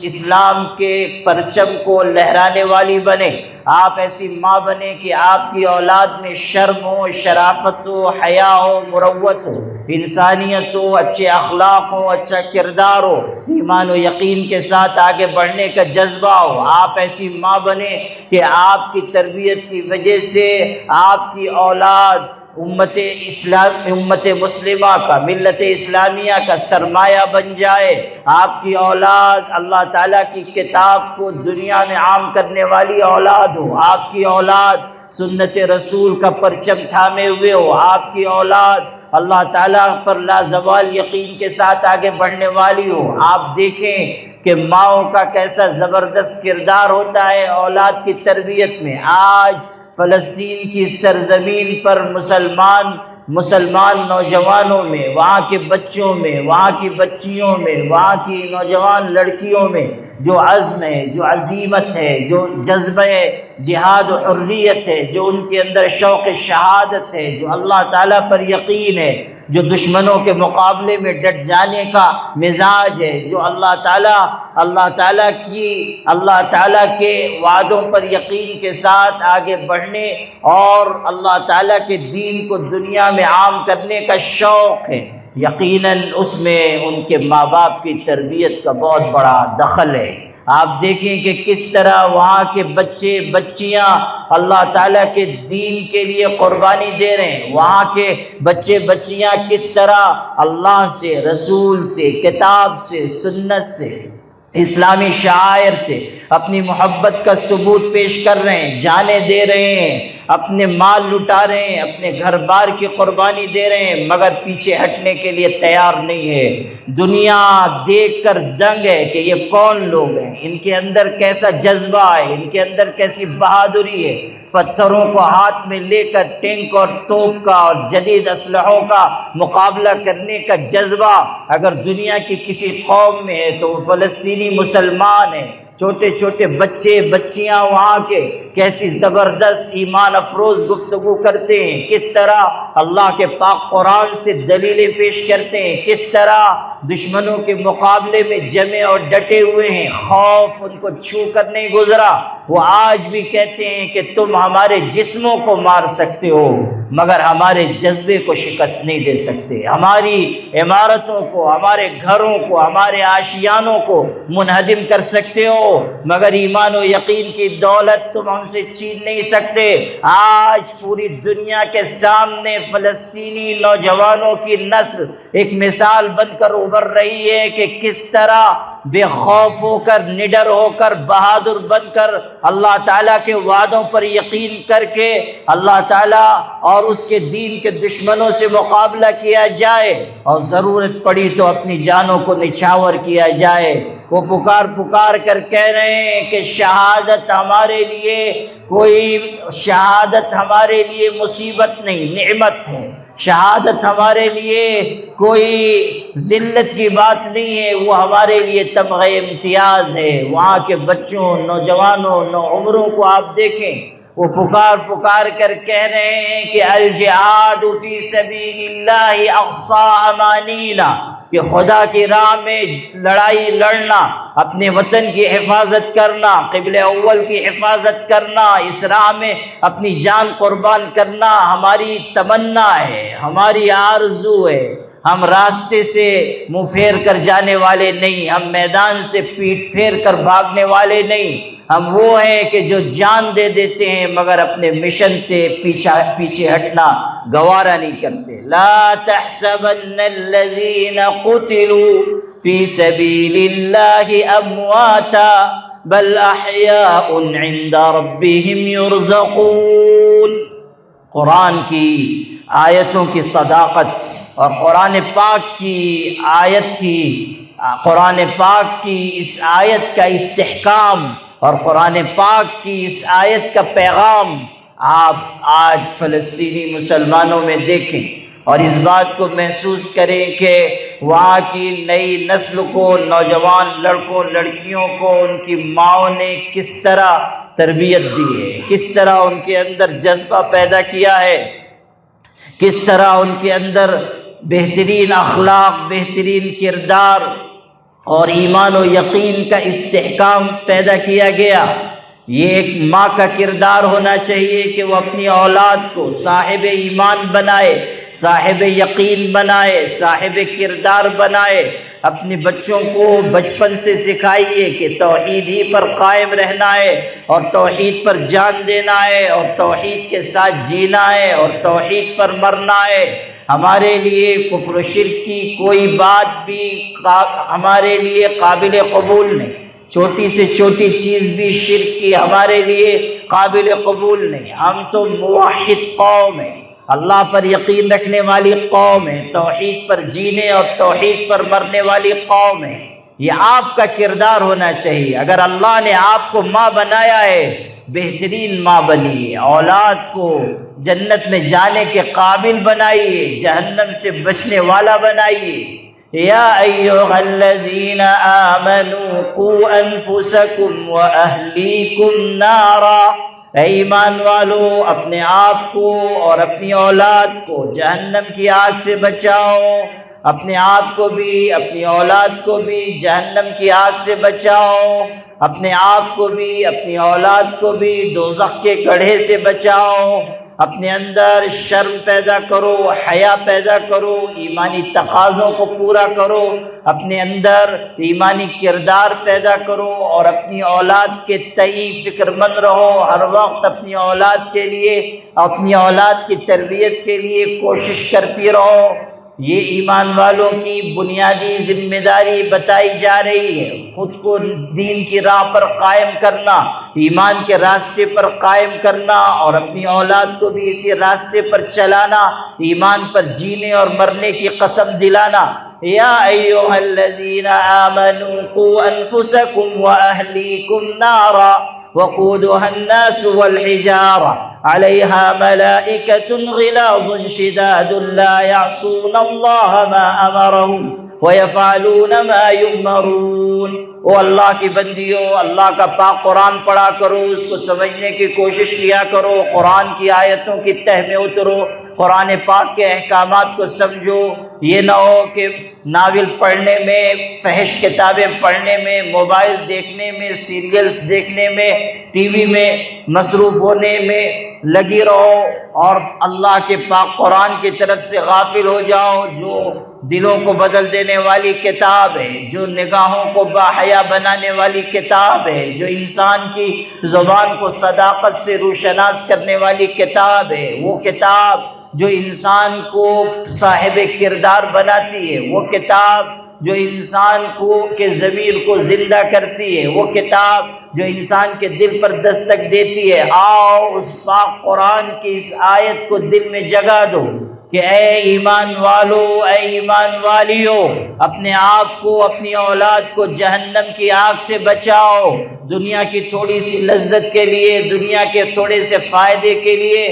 اسلام کے پرچم کو لہرانے والی بنے۔ آپ ایسی ماں بنے کہ آپ کی اولاد میں شرم ہو، شرافت ہو، حیا ہو، مروت ہو، انسانیت ہو، اچھے اخلاق ہو، اچھا کردار ہو، ایمان و یقین کے ساتھ آگے بڑھنے کا جذبہ ہو۔ آپ ایسی ماں بنے کہ آپ کی تربیت کی وجہ سے آپ کی اولاد امت مسلمہ کا، ملت اسلامیہ کا سرمایہ بن جائے۔ آپ کی اولاد اللہ تعالیٰ کی کتاب کو دنیا میں عام کرنے والی اولاد ہو۔ آپ کی اولاد سنت رسول کا پرچم تھامے ہوئے ہو۔ آپ کی اولاد اللہ تعالیٰ پر لازوال یقین کے ساتھ آگے بڑھنے والی ہو۔ آپ دیکھیں کہ ماؤں کا کیسا زبردست کردار ہوتا ہے اولاد کی تربیت میں۔ آج فلسطین کی سرزمین پر مسلمان نوجوانوں میں، وہاں کے بچوں میں، وہاں کی بچیوں میں، وہاں کی نوجوان لڑکیوں میں جو عزم ہے، جو عزیمت ہے، جو جذبہ جہاد و حریت ہے، جو ان کے اندر شوق شہادت ہے، جو اللہ تعالیٰ پر یقین ہے، جو دشمنوں کے مقابلے میں ڈٹ جانے کا مزاج ہے، جو اللہ تعالیٰ کے وعدوں پر یقین کے ساتھ آگے بڑھنے اور اللہ تعالیٰ کے دین کو دنیا میں عام کرنے کا شوق ہے، یقیناً اس میں ان کے ماں باپ کی تربیت کا بہت بڑا دخل ہے۔ آپ دیکھیں کہ کس طرح وہاں کے بچے بچیاں اللہ تعالیٰ کے دین کے لیے قربانی دے رہے ہیں، وہاں کے بچے بچیاں کس طرح اللہ سے، رسول سے، کتاب سے، سنت سے، اسلامی شعائر سے اپنی محبت کا ثبوت پیش کر رہے ہیں، جانیں دے رہے ہیں، اپنے مال لٹا رہے ہیں، اپنے گھر بار کی قربانی دے رہے ہیں، مگر پیچھے ہٹنے کے لیے تیار نہیں ہے۔ دنیا دیکھ کر دنگ ہے کہ یہ کون لوگ ہیں، ان کے اندر کیسا جذبہ ہے، ان کے اندر کیسی بہادری ہے۔ پتھروں کو ہاتھ میں لے کر ٹینک اور توپ کا اور جدید اسلحوں کا مقابلہ کرنے کا جذبہ اگر دنیا کی کسی قوم میں ہے تو وہ فلسطینی مسلمان ہیں۔ چھوٹے چھوٹے بچے بچیاں وہاں کے کیسی زبردست ایمان افروز گفتگو کرتے ہیں، کس طرح اللہ کے پاک قرآن سے دلیلیں پیش کرتے ہیں، کس طرح دشمنوں کے مقابلے میں جمے اور ڈٹے ہوئے ہیں، خوف ان کو چھو کر نہیں گزرا۔ وہ آج بھی کہتے ہیں کہ تم ہمارے جسموں کو مار سکتے ہو مگر ہمارے جذبے کو شکست نہیں دے سکتے، ہماری عمارتوں کو، ہمارے گھروں کو، ہمارے آشیانوں کو منہدم کر سکتے ہو مگر ایمان و یقین کی دولت تم ہم سے چھین نہیں سکتے۔ آج پوری دنیا کے سامنے فلسطینی نوجوانوں کی نسل ایک مثال بن کر ابھر رہی ہے کہ کس طرح بے خوف ہو کر، نڈر ہو کر، بہادر بن کر اللہ تعالیٰ کے وعدوں پر یقین کر کے اللہ تعالیٰ اور اس کے دین کے دشمنوں سے مقابلہ کیا جائے اور ضرورت پڑی تو اپنی جانوں کو نچھاور کیا جائے۔ وہ پکار کر کہہ رہے ہیں کہ شہادت ہمارے لیے مصیبت نہیں، نعمت ہے۔ شہادت ہمارے لیے کوئی ذلت کی بات نہیں ہے، وہ ہمارے لیے تمغہ امتیاز ہے۔ وہاں کے بچوں، نوجوانوں، نوعمروں کو آپ دیکھیں، وہ پکار کر کہہ رہے ہیں کہ الجہاد فی سبیل اللہ اقصی امانینا، کہ خدا کی راہ میں لڑائی لڑنا، اپنے وطن کی حفاظت کرنا، قبلہ اول کی حفاظت کرنا، اس راہ میں اپنی جان قربان کرنا ہماری تمنا ہے، ہماری آرزو ہے۔ ہم راستے سے منہ پھیر کر جانے والے نہیں، ہم میدان سے پیٹھ پھیر کر بھاگنے والے نہیں، ہم وہ ہیں کہ جو جان دے دیتے ہیں مگر اپنے مشن سے پیچھے ہٹنا گوارا نہیں کرتے۔ لا تحسبن الذین قتلوا فی سبیل اللہ امواتا بل احیاء عند ربهم یرزقون۔ قرآن کی آیتوں کی صداقت اور قرآن پاک کی اس آیت کا استحکام اور قرآن پاک کی اس آیت کا پیغام آپ آج فلسطینی مسلمانوں میں دیکھیں اور اس بات کو محسوس کریں کہ وہاں کی نئی نسل کو، نوجوان لڑکوں لڑکیوں کو ان کی ماؤں نے کس طرح تربیت دی ہے، کس طرح ان کے اندر جذبہ پیدا کیا ہے، کس طرح ان کے اندر بہترین اخلاق، بہترین کردار اور ایمان و یقین کا استحکام پیدا کیا گیا۔ یہ ایک ماں کا کردار ہونا چاہیے کہ وہ اپنی اولاد کو صاحب ایمان بنائے، صاحب یقین بنائے، صاحب کردار بنائے۔ اپنے بچوں کو بچپن سے سکھائیے کہ توحید ہی پر قائم رہنا ہے اور توحید پر جان دینا ہے اور توحید کے ساتھ جینا ہے اور توحید پر مرنا ہے۔ ہمارے لیے کفر و شرک کی کوئی بات بھی ہمارے لیے قابل قبول نہیں، چھوٹی سے چھوٹی چیز بھی شرک کی ہمارے لیے قابل قبول نہیں۔ ہم تو موحد قوم ہیں، اللہ پر یقین رکھنے والی قوم ہے، توحید پر جینے اور توحید پر مرنے والی قوم ہے۔ یہ آپ کا کردار ہونا چاہیے۔ اگر اللہ نے آپ کو ماں بنایا ہے، بہترین ماں بنیے، اولاد کو جنت میں جانے کے قابل بنائیے، جہنم سے بچنے والا بنائیے۔ یا ایھا الذین آمنوا قوا انفسکم واہلیکم نارا، اے ایمان والو اپنے آپ کو اور اپنی اولاد کو جہنم کی آگ سے بچاؤ، اپنے آپ کو بھی اپنی اولاد کو بھی جہنم کی آگ سے بچاؤ، اپنے آپ کو بھی اپنی اولاد کو بھی دوزخ کے گڑھے سے بچاؤ۔ اپنے اندر شرم پیدا کرو، حیا پیدا کرو، ایمانی تقاضوں کو پورا کرو، اپنے اندر ایمانی کردار پیدا کرو اور اپنی اولاد کے تئیں فکر مند رہو۔ ہر وقت اپنی اولاد کے لیے، اپنی اولاد کی تربیت کے لیے کوشش کرتی رہو۔ یہ ایمان والوں کی بنیادی ذمہ داری بتائی جا رہی ہے، خود کو دین کی راہ پر قائم کرنا، ایمان کے راستے پر قائم کرنا اور اپنی اولاد کو بھی اسی راستے پر چلانا، ایمان پر جینے اور مرنے کی قسم دلانا۔ یا ایھا الذین آمنوا قوا انفسکم واہلیکم نارا وقودها الناس والحجارة عليها ملائكة غلاظ شداد لا يعصون الله ما أمرهم ويفعلون ما يؤمرون۔ او اللہ کی بندیوں، اللہ کا پاک قرآن پڑھا کرو، اس کو سمجھنے کی کوشش کیا کرو، قرآن کی آیتوں کی تہ میں اترو، قرآن پاک کے احکامات کو سمجھو۔ یہ نہ ہو کہ ناول پڑھنے میں، فحش کتابیں پڑھنے میں، موبائل دیکھنے میں، سیریلز دیکھنے میں، ٹی وی میں مصروف ہونے میں لگی رہو اور اللہ کے پاک قرآن کی طرف سے غافل ہو جاؤ، جو دلوں کو بدل دینے والی کتاب ہے، جو نگاہوں کو باحیا بنانے والی کتاب ہے، جو انسان کی زبان کو صداقت سے روشناس کرنے والی کتاب ہے، وہ کتاب جو انسان کو صاحب کردار بناتی ہے، وہ کتاب جو انسان کو کے ضمیر کو زندہ کرتی ہے، وہ کتاب جو انسان کے دل پر دستک دیتی ہے، آؤ اس پاک قرآن کی اس آیت کو دل میں جگا دو کہ اے ایمان والو، اے ایمان والیو، اپنے آپ کو، اپنی اولاد کو جہنم کی آگ سے بچاؤ۔ دنیا کی تھوڑی سی لذت کے لیے، دنیا کے تھوڑے سے فائدے کے لیے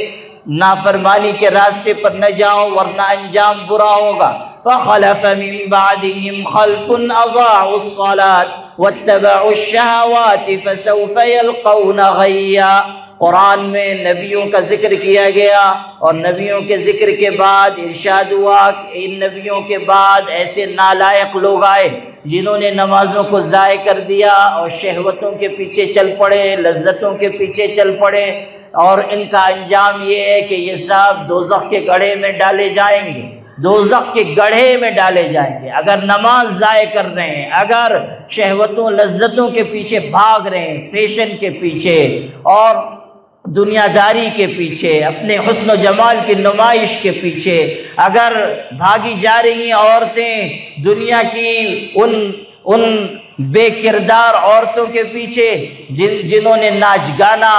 نافرمانی کے راستے پر نہ جاؤ، ورنہ انجام برا ہوگا۔ فخلف من بعدهم خلف اضاعوا الصلاة واتبعوا الشهوات فسوف يلقون غیا۔ قرآن میں نبیوں کا ذکر کیا گیا اور نبیوں کے ذکر کے بعد ارشاد ہوا کہ ان نبیوں کے بعد ایسے نالائق لوگ آئے جنہوں نے نمازوں کو ضائع کر دیا اور شہوتوں کے پیچھے چل پڑے، لذتوں کے پیچھے چل پڑے، اور ان کا انجام یہ ہے کہ یہ سب دوزخ کے گڑھے میں ڈالے جائیں گے، دوزخ کے گڑھے میں ڈالے جائیں گے۔ اگر نماز ضائع کر رہے ہیں، اگر شہوتوں لذتوں کے پیچھے بھاگ رہے ہیں، فیشن کے پیچھے اور دنیا داری کے پیچھے، اپنے حسن و جمال کی نمائش کے پیچھے اگر بھاگی جا رہی ہیں عورتیں دنیا کی ان بے کردار عورتوں کے پیچھے جنہوں نے ناچ گانا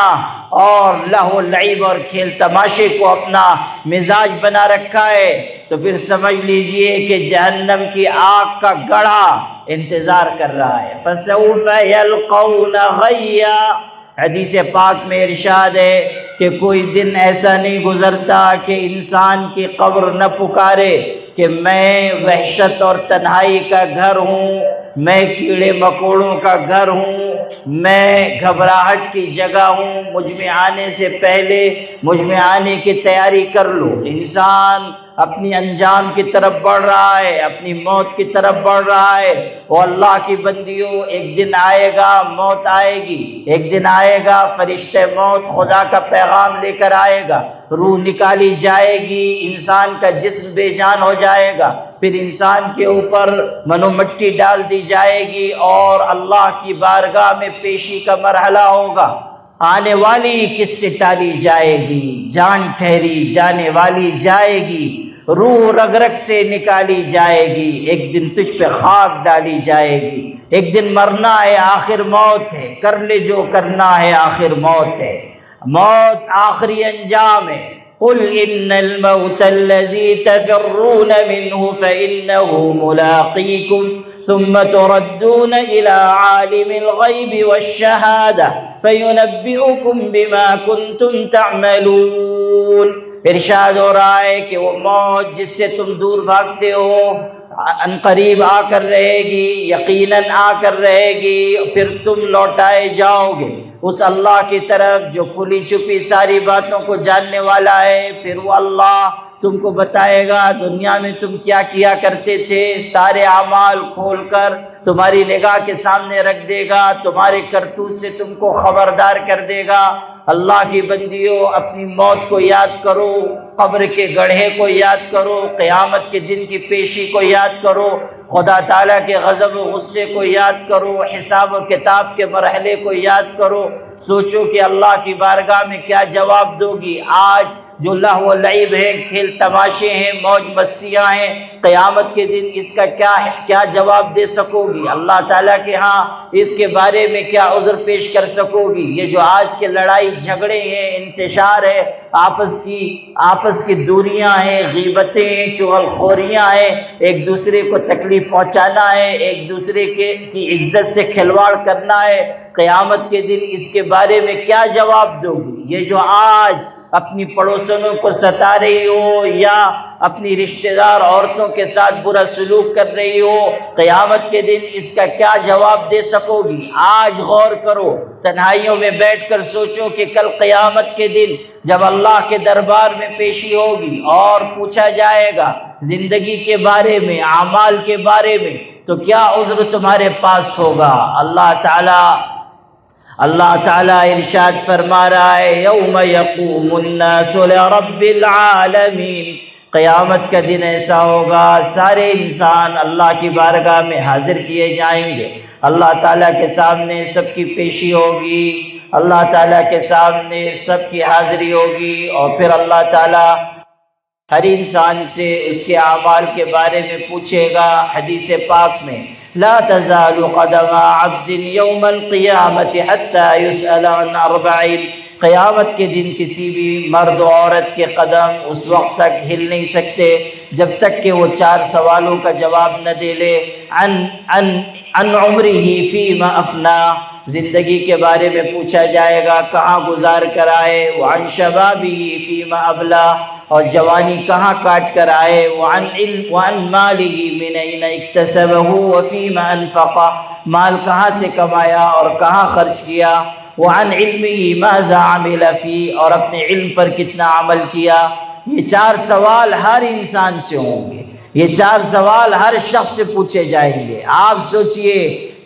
اور لہو لعب اور کھیل تماشے کو اپنا مزاج بنا رکھا ہے، تو پھر سمجھ لیجئے کہ جہنم کی آگ کا گڑھا انتظار کر رہا ہے۔ فَسَوْفَ يَلْقَوْنَ غَيًّا۔ حدیث پاک میں ارشاد ہے کہ کوئی دن ایسا نہیں گزرتا کہ انسان کی قبر نہ پکارے کہ میں وحشت اور تنہائی کا گھر ہوں، میں کیڑے مکوڑوں کا گھر ہوں، میں گھبراہٹ کی جگہ ہوں، مجھ میں آنے سے پہلے مجھ میں آنے کی تیاری کر لو۔ انسان اپنی انجام کی طرف بڑھ رہا ہے، اپنی موت کی طرف بڑھ رہا ہے۔ وہ اللہ کی بندیوں، ایک دن آئے گا، موت آئے گی، ایک دن آئے گا فرشتے موت خدا کا پیغام لے کر آئے گا، روح نکالی جائے گی، انسان کا جسم بے جان ہو جائے گا، پھر انسان کے اوپر منو مٹی ڈال دی جائے گی اور اللہ کی بارگاہ میں پیشی کا مرحلہ ہوگا۔ آنے والی کس سے ٹالی جائے گی، جان ٹھہری جانے والی جائے گی، روح رگ رگ سے نکالی جائے گی، ایک دن تجھ پہ خاک ڈالی جائے گی، ایک دن مرنا ہے، آخر موت ہے، کر لے جو کرنا ہے، آخر موت ہے، موت آخری انجام ہے۔ قل ان الموت الذي تفرون منه فإنه ملاقيكم ثم تردون إلى عالم الغيب والشهادة فينبئكم بما كنتم تعملون۔ ارشاد ہو رہا ہے کہ وہ موت جس سے تم دور بھاگتے ہو ان قریب آ کر رہے گی، یقیناً آ کر رہے گی، پھر تم لوٹائے جاؤ گے اس اللہ کی طرف جو کھلی چھپی ساری باتوں کو جاننے والا ہے۔ پھر وہ اللہ تم کو بتائے گا دنیا میں تم کیا کیا کرتے تھے، سارے اعمال کھول کر تمہاری نگاہ کے سامنے رکھ دے گا، تمہارے کرتوت سے تم کو خبردار کر دے گا۔ اللہ کی بندیوں، اپنی موت کو یاد کرو، قبر کے گڑھے کو یاد کرو، قیامت کے دن کی پیشی کو یاد کرو، خدا تعالیٰ کے غضب و غصے کو یاد کرو، حساب و کتاب کے مرحلے کو یاد کرو، سوچو کہ اللہ کی بارگاہ میں کیا جواب دو گی۔ آج جو لہو و لعب ہے، کھیل تماشے ہیں، موج مستیاں ہیں، قیامت کے دن اس کا کیا جواب دے سکو گی؟ اللہ تعالیٰ کے ہاں اس کے بارے میں کیا عذر پیش کر سکو گی؟ یہ جو آج کے لڑائی جھگڑے ہیں، انتشار ہے، آپس کی دوریاں ہیں، غیبتیں ہیں، چغل خوریاں ہیں، ایک دوسرے کو تکلیف پہنچانا ہے، ایک دوسرے کی عزت سے کھلواڑ کرنا ہے، قیامت کے دن اس کے بارے میں کیا جواب دو گی؟ یہ جو آج اپنی پڑوسنوں کو ستا رہی ہو یا اپنی رشتہ دار عورتوں کے ساتھ برا سلوک کر رہی ہو، قیامت کے دن اس کا کیا جواب دے سکو گی؟ آج غور کرو، تنہائیوں میں بیٹھ کر سوچو کہ کل قیامت کے دن جب اللہ کے دربار میں پیشی ہوگی اور پوچھا جائے گا زندگی کے بارے میں، اعمال کے بارے میں، تو کیا عذر تمہارے پاس ہوگا؟ اللہ تعالیٰ ارشاد فرما رہا ہے یوم یقوم الناس لرب العالمین، قیامت کا دن ایسا ہوگا سارے انسان اللہ کی بارگاہ میں حاضر کیے جائیں گے، اللہ تعالیٰ کے سامنے سب کی پیشی ہوگی، اللہ تعالیٰ کے سامنے سب کی حاضری ہوگی، اور پھر اللہ تعالیٰ ہر انسان سے اس کے اعمال کے بارے میں پوچھے گا۔ حدیث پاک میں لا تزال قدم عبد یوم القیامت حتی یسأل عن 40، قیامت کے دن کسی بھی مرد و عورت کے قدم اس وقت تک ہل نہیں سکتے جب تک کہ وہ 4 سوالوں کا جواب نہ دے لے۔ عن عمرہ فیما افنا، زندگی کے بارے میں پوچھا جائے گا کہاں گزار کر آئے، وعن شبابہ فیما ابلا، اور جوانی کہاں کاٹ کر آئے، وعن مالہ من این اکتسبہ وفیما انفقہ، مال کہاں سے کمایا اور کہاں خرچ کیا، وعن علمہ ماذا عمل فی، اور اپنے علم پر کتنا عمل کیا۔ یہ 4 سوال ہر انسان سے ہوں گے، یہ 4 سوال ہر شخص سے پوچھے جائیں گے۔ آپ سوچئے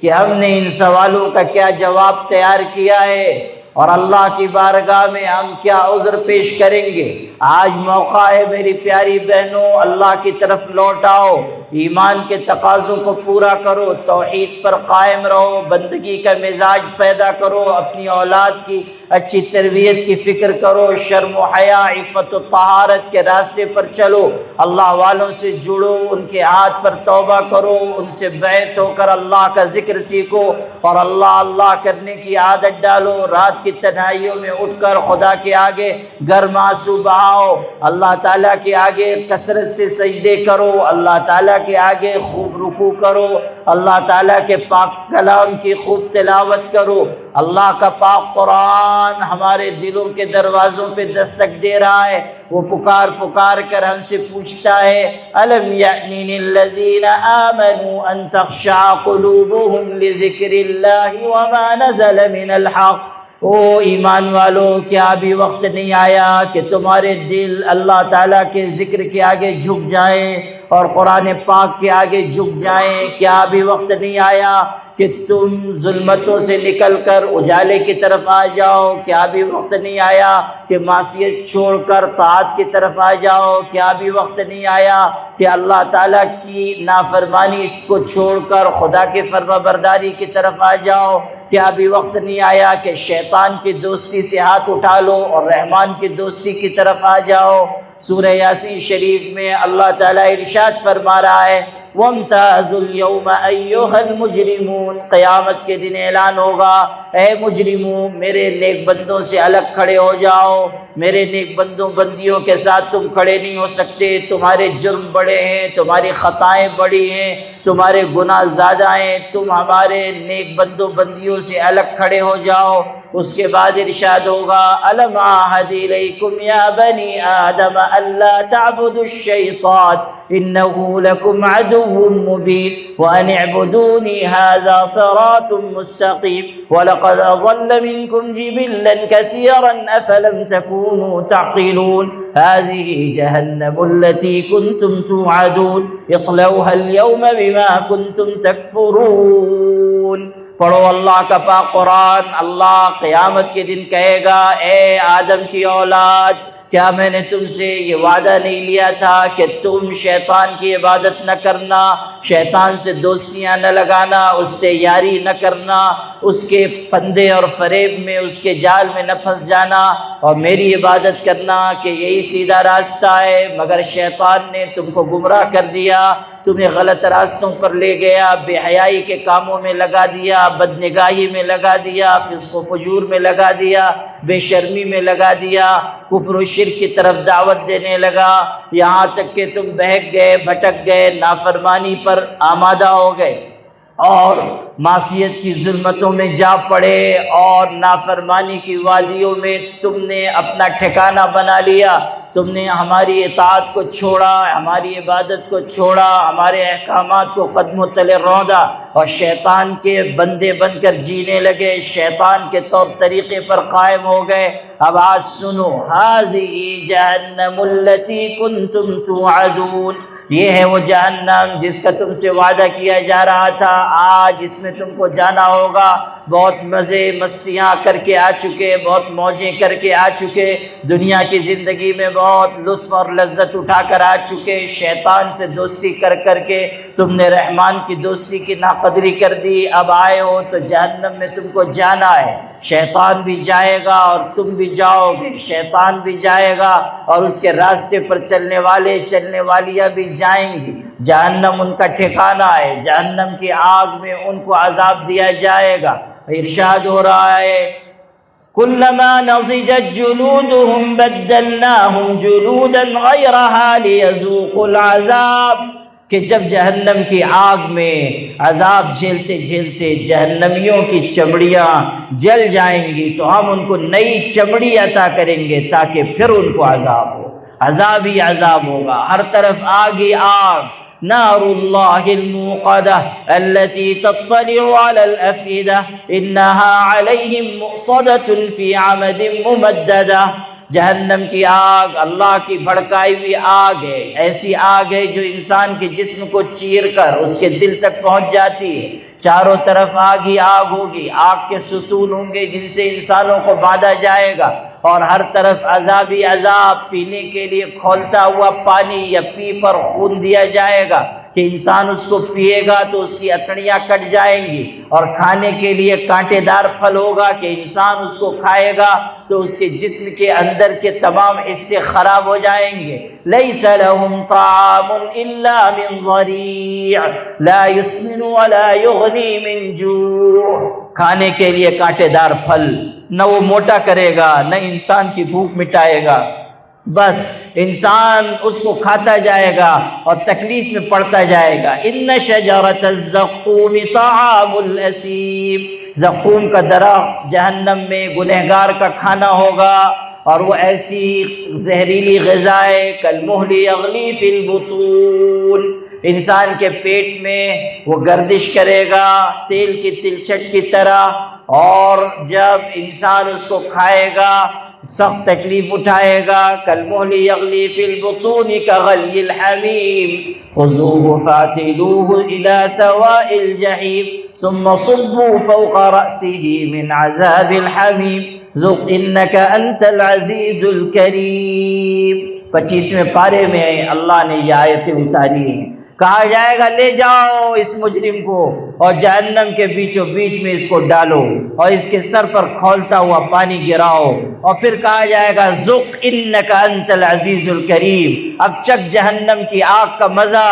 کہ ہم نے ان سوالوں کا کیا جواب تیار کیا ہے، اور اللہ کی بارگاہ میں ہم کیا عذر پیش کریں گے۔ آج موقع ہے میری پیاری بہنوں، اللہ کی طرف لوٹ آؤ، ایمان کے تقاضوں کو پورا کرو، توحید پر قائم رہو، بندگی کا مزاج پیدا کرو، اپنی اولاد کی اچھی تربیت کی فکر کرو، شرم و حیا، عفت و طہارت کے راستے پر چلو، اللہ والوں سے جڑو، ان کے ہاتھ پر توبہ کرو، ان سے بیعت ہو کر اللہ کا ذکر سیکھو، اور اللہ کرنے کی عادت ڈالو، رات کی تنہائیوں میں اٹھ کر خدا کے آگے گرم آنسو بہاؤ، اللہ تعالیٰ کے آگے کثرت سے سجدے کرو، اللہ تعالیٰ کے آگے خوب رکوع کرو، اللہ تعالیٰ کے پاک کلام کی خوب تلاوت کرو۔ اللہ کا پاک قرآن ہمارے دلوں کے دروازوں پہ دستک دے رہا ہے، وہ پکار کر ہم سے پوچھتا ہے الم یأنی للذین آمنوا ان تخشع قلوبهم لذکر اللہ وما نزل من الحق، او ایمان والو کیا ابھی وقت نہیں آیا کہ تمہارے دل اللہ تعالیٰ کے ذکر کے آگے جھک جائیں اور قرآن پاک کے آگے جھک جائیں؟ کیا ابھی وقت نہیں آیا کہ تم ظلمتوں سے نکل کر اجالے کی طرف آ جاؤ؟ کیا ابھی وقت نہیں آیا کہ معصیت چھوڑ کر طاعت کی طرف آ جاؤ؟ کیا ابھی وقت نہیں آیا کہ اللہ تعالیٰ کی نافرمانی اس کو چھوڑ کر خدا کے فرما برداری کی طرف آ جاؤ؟ کیا ابھی وقت نہیں آیا کہ شیطان کی دوستی سے ہاتھ اٹھا لو اور رحمان کی دوستی کی طرف آ جاؤ؟ سورہ یاسین شریف میں اللہ تعالیٰ ارشاد فرما رہا ہے وَامْتَازُوا الْيَوْمَ أَيُّهَا الْمُجْرِمُونَ، قیامت کے دن اعلان ہوگا اے مجرموں میرے نیک بندوں سے الگ کھڑے ہو جاؤ، میرے نیک بندوں بندیوں کے ساتھ تم کھڑے نہیں ہو سکتے، تمہارے جرم بڑے ہیں، تمہاری خطائیں بڑی ہیں، تمہارے گناہ زیادہ ہیں، تم ہمارے نیک بندوں بندیوں سے الگ کھڑے ہو جاؤ۔ اس کے بعد ارشاد ہوگا الم اعہد الیکم یا بنی آدم الا تعبدوا الشیطان انه لکم عدو مبین وان اعبدونی هذا صراط مستقیم ولقد اضل منکم جبلا کثیرا افلم تکونوا تعقلون هذه جہنم التي كنتم توعدون اصلوها اليوم بما كنتم تکفرون۔ پڑھو اللہ کا پاک قرآن۔ اللہ قیامت کے دن کہے گا اے آدم کی اولاد، کیا میں نے تم سے یہ وعدہ نہیں لیا تھا کہ تم شیطان کی عبادت نہ کرنا، شیطان سے دوستیاں نہ لگانا، اس سے یاری نہ کرنا، اس کے پھندے اور فریب میں، اس کے جال میں نہ پھنس جانا اور میری عبادت کرنا کہ یہی سیدھا راستہ ہے؟ مگر شیطان نے تم کو گمراہ کر دیا، تمہیں غلط راستوں پر لے گیا، بے حیائی کے کاموں میں لگا دیا، بدنگاہی میں لگا دیا، فسق و فجور میں لگا دیا، بے شرمی میں لگا دیا، کفر و شرک کی طرف دعوت دینے لگا، یہاں تک کہ تم بہک گئے، بھٹک گئے، نافرمانی پر آمادہ ہو گئے اور معصیت کی ظلمتوں میں جا پڑے اور نافرمانی کی وادیوں میں تم نے اپنا ٹھکانہ بنا لیا، تم نے ہماری اطاعت کو چھوڑا، ہماری عبادت کو چھوڑا، ہمارے احکامات کو قدموں تلے روندا اور شیطان کے بندے بن کر جینے لگے، شیطان کے طور طریقے پر قائم ہو گئے۔ اب آج سنو، هذه جہنم التي كنتم توعدون، یہ ہے وہ جہنم جس کا تم سے وعدہ کیا جا رہا تھا، آج اس میں تم کو جانا ہوگا۔ بہت مزے مستیاں کر کے آ چکے، بہت موجیں کر کے آ چکے، دنیا کی زندگی میں بہت لطف اور لذت اٹھا کر آ چکے، شیطان سے دوستی کر کر کے تم نے رحمان کی دوستی کی ناقدری کر دی، اب آئے ہو تو جہنم میں تم کو جانا ہے۔ شیطان بھی جائے گا اور تم بھی جاؤ گے، شیطان بھی جائے گا اور اس کے راستے پر چلنے والے چلنے والیاں بھی جائیں گی۔ جہنم ان کا ٹھکانہ ہے، جہنم کی آگ میں ان کو عذاب دیا جائے گا۔ ارشاد ہو رہا ہے کلما نضجت جلودهم بدلناهم جلودا غیرها لیذوقوا العذاب، کہ جب جہنم کی آگ میں عذاب جھیلتے جھیلتے جہنمیوں کی چمڑیاں جل جائیں گی تو ہم ان کو نئی چمڑی عطا کریں گے تاکہ پھر ان کو عذاب ہو، عذاب ہی عذاب ہوگا، ہر طرف آگ ہی آگ۔ نار اللہ الموقدہ التي تطلع على الافئدہ انها علیہم مؤصدۃ فی عمد ممددہ، جہنم کی آگ اللہ کی بھڑکائی ہوئی آگ ہے، ایسی آگ ہے جو انسان کے جسم کو چیر کر اس کے دل تک پہنچ جاتی ہے۔ چاروں طرف آگ ہی آگ ہوگی، آگ کے ستون ہوں گے جن سے انسانوں کو باندھا جائے گا، اور ہر طرف عذاب ہی عذاب، پینے کے لیے کھولتا ہوا پانی یا پی پر خون دیا جائے گا کہ انسان اس کو پیے گا تو اس کی اتڑیاں کٹ جائیں گی، اور کھانے کے لیے کانٹے دار پھل ہوگا کہ انسان اس کو کھائے گا تو اس کے جسم کے اندر کے تمام حصے خراب ہو جائیں گے۔ لیس لهم طعام الا من ضریع لا يسمن ولا یغنی من جوع، کھانے کے لیے کانٹے دار پھل نہ وہ موٹا کرے گا نہ انسان کی بھوک مٹائے گا، بس انسان اس کو کھاتا جائے گا اور تکلیف میں پڑتا جائے گا۔ ان شجرۃ الزقوم طعام الاسیم، زقوم کا درخت جہنم میں گنہگار کا کھانا ہوگا، اور وہ ایسی زہریلی غذا ہے کالمہل یغلی فی البطون، انسان کے پیٹ میں وہ گردش کرے گا تیل کی تلچھٹ کی طرح، اور جب انسان اس کو کھائے گا سخت تکلیف اٹھائے گا۔ کالمہل یغلی فی البطون کغلی الحمیم خذوہ فاعتلوہ الی سواء الجحیم ثم صبوا فوق رأسہ من عذاب الحمیم ذق انک انت العزیز الکریم۔ 25ویں پارے میں اللہ نے یہ آیتیں اتاری ہیں، کہا جائے گا لے جاؤ اس مجرم کو اور جہنم کے بیچوں بیچ میں اس کو ڈالو اور اس کے سر پر کھولتا ہوا پانی گراؤ، اور پھر کہا جائے گا ذق انک انت العزیز الکریم، اب چک جہنم کی آگ کا مزہ۔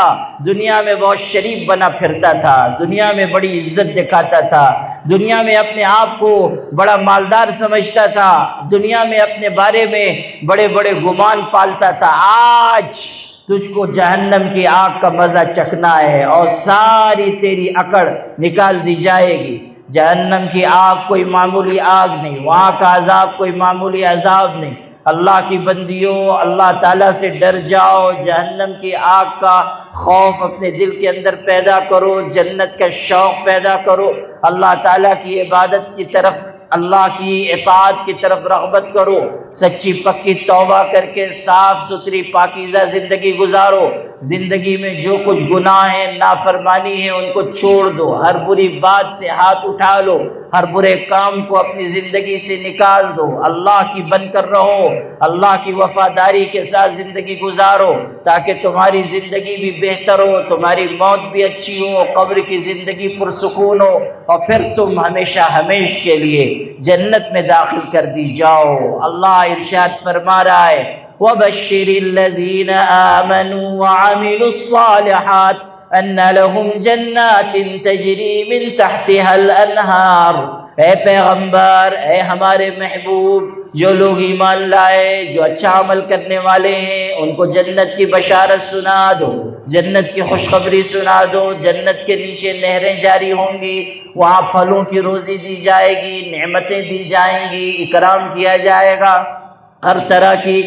دنیا میں بہت شریف بنا پھرتا تھا، دنیا میں بڑی عزت دکھاتا تھا، دنیا میں اپنے آپ کو بڑا مالدار سمجھتا تھا، دنیا میں اپنے بارے میں بڑے بڑے گمان پالتا تھا، آج تجھ کو جہنم کی آگ کا مزہ چکھنا ہے اور ساری تیری اکڑ نکال دی جائے گی۔ جہنم کی آگ کوئی معمولی آگ نہیں، وہاں کا عذاب کوئی معمولی عذاب نہیں۔ اللہ کی بندیوں، اللہ تعالیٰ سے ڈر جاؤ، جہنم کی آگ کا خوف اپنے دل کے اندر پیدا کرو، جنت کا شوق پیدا کرو، اللہ تعالیٰ کی عبادت کی طرف، اللہ کی اطاعت کی طرف رغبت کرو، سچی پکی توبہ کر کے صاف ستھری پاکیزہ زندگی گزارو، زندگی میں جو کچھ گناہ ہیں نافرمانی ہے ان کو چھوڑ دو، ہر بری بات سے ہاتھ اٹھا لو، ہر برے کام کو اپنی زندگی سے نکال دو، اللہ کی بن کر رہو، اللہ کی وفاداری کے ساتھ زندگی گزارو تاکہ تمہاری زندگی بھی بہتر ہو، تمہاری موت بھی اچھی ہو، قبر کی زندگی پرسکون ہو، اور پھر تم ہمیشہ ہمیش کے لیے جنت میں داخل کر دی جاؤ۔ اللہ ارشاد فرما رہا ہے وَبَشِّرِ الَّذِينَ آمَنُوا وَعَمِلُوا الصَّالِحَاتِ أَنَّ لَهُمْ جَنَّاتٍ تَجْرِي مِن تَحْتِهَا الْأَنْهَارُ، اے پیغمبر، اے ہمارے محبوب، جو لوگ ایمان لائے، جو اچھا عمل کرنے والے ہیں، ان کو جنت کی بشارت سنا دو، جنت کی خوشخبری سنا دو، جنت کے نیچے نہریں جاری ہوں گی، وہاں پھلوں کی روزی دی جائے گی، نعمتیں دی جائیں گی، اکرام کیا جائے گا، ہر طرح کی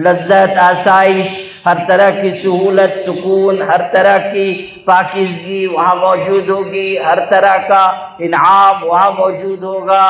لذت آسائش، ہر طرح کی سہولت سکون، ہر طرح کی پاکیزگی وہاں موجود ہوگی، ہر طرح کا انعام وہاں موجود ہوگا۔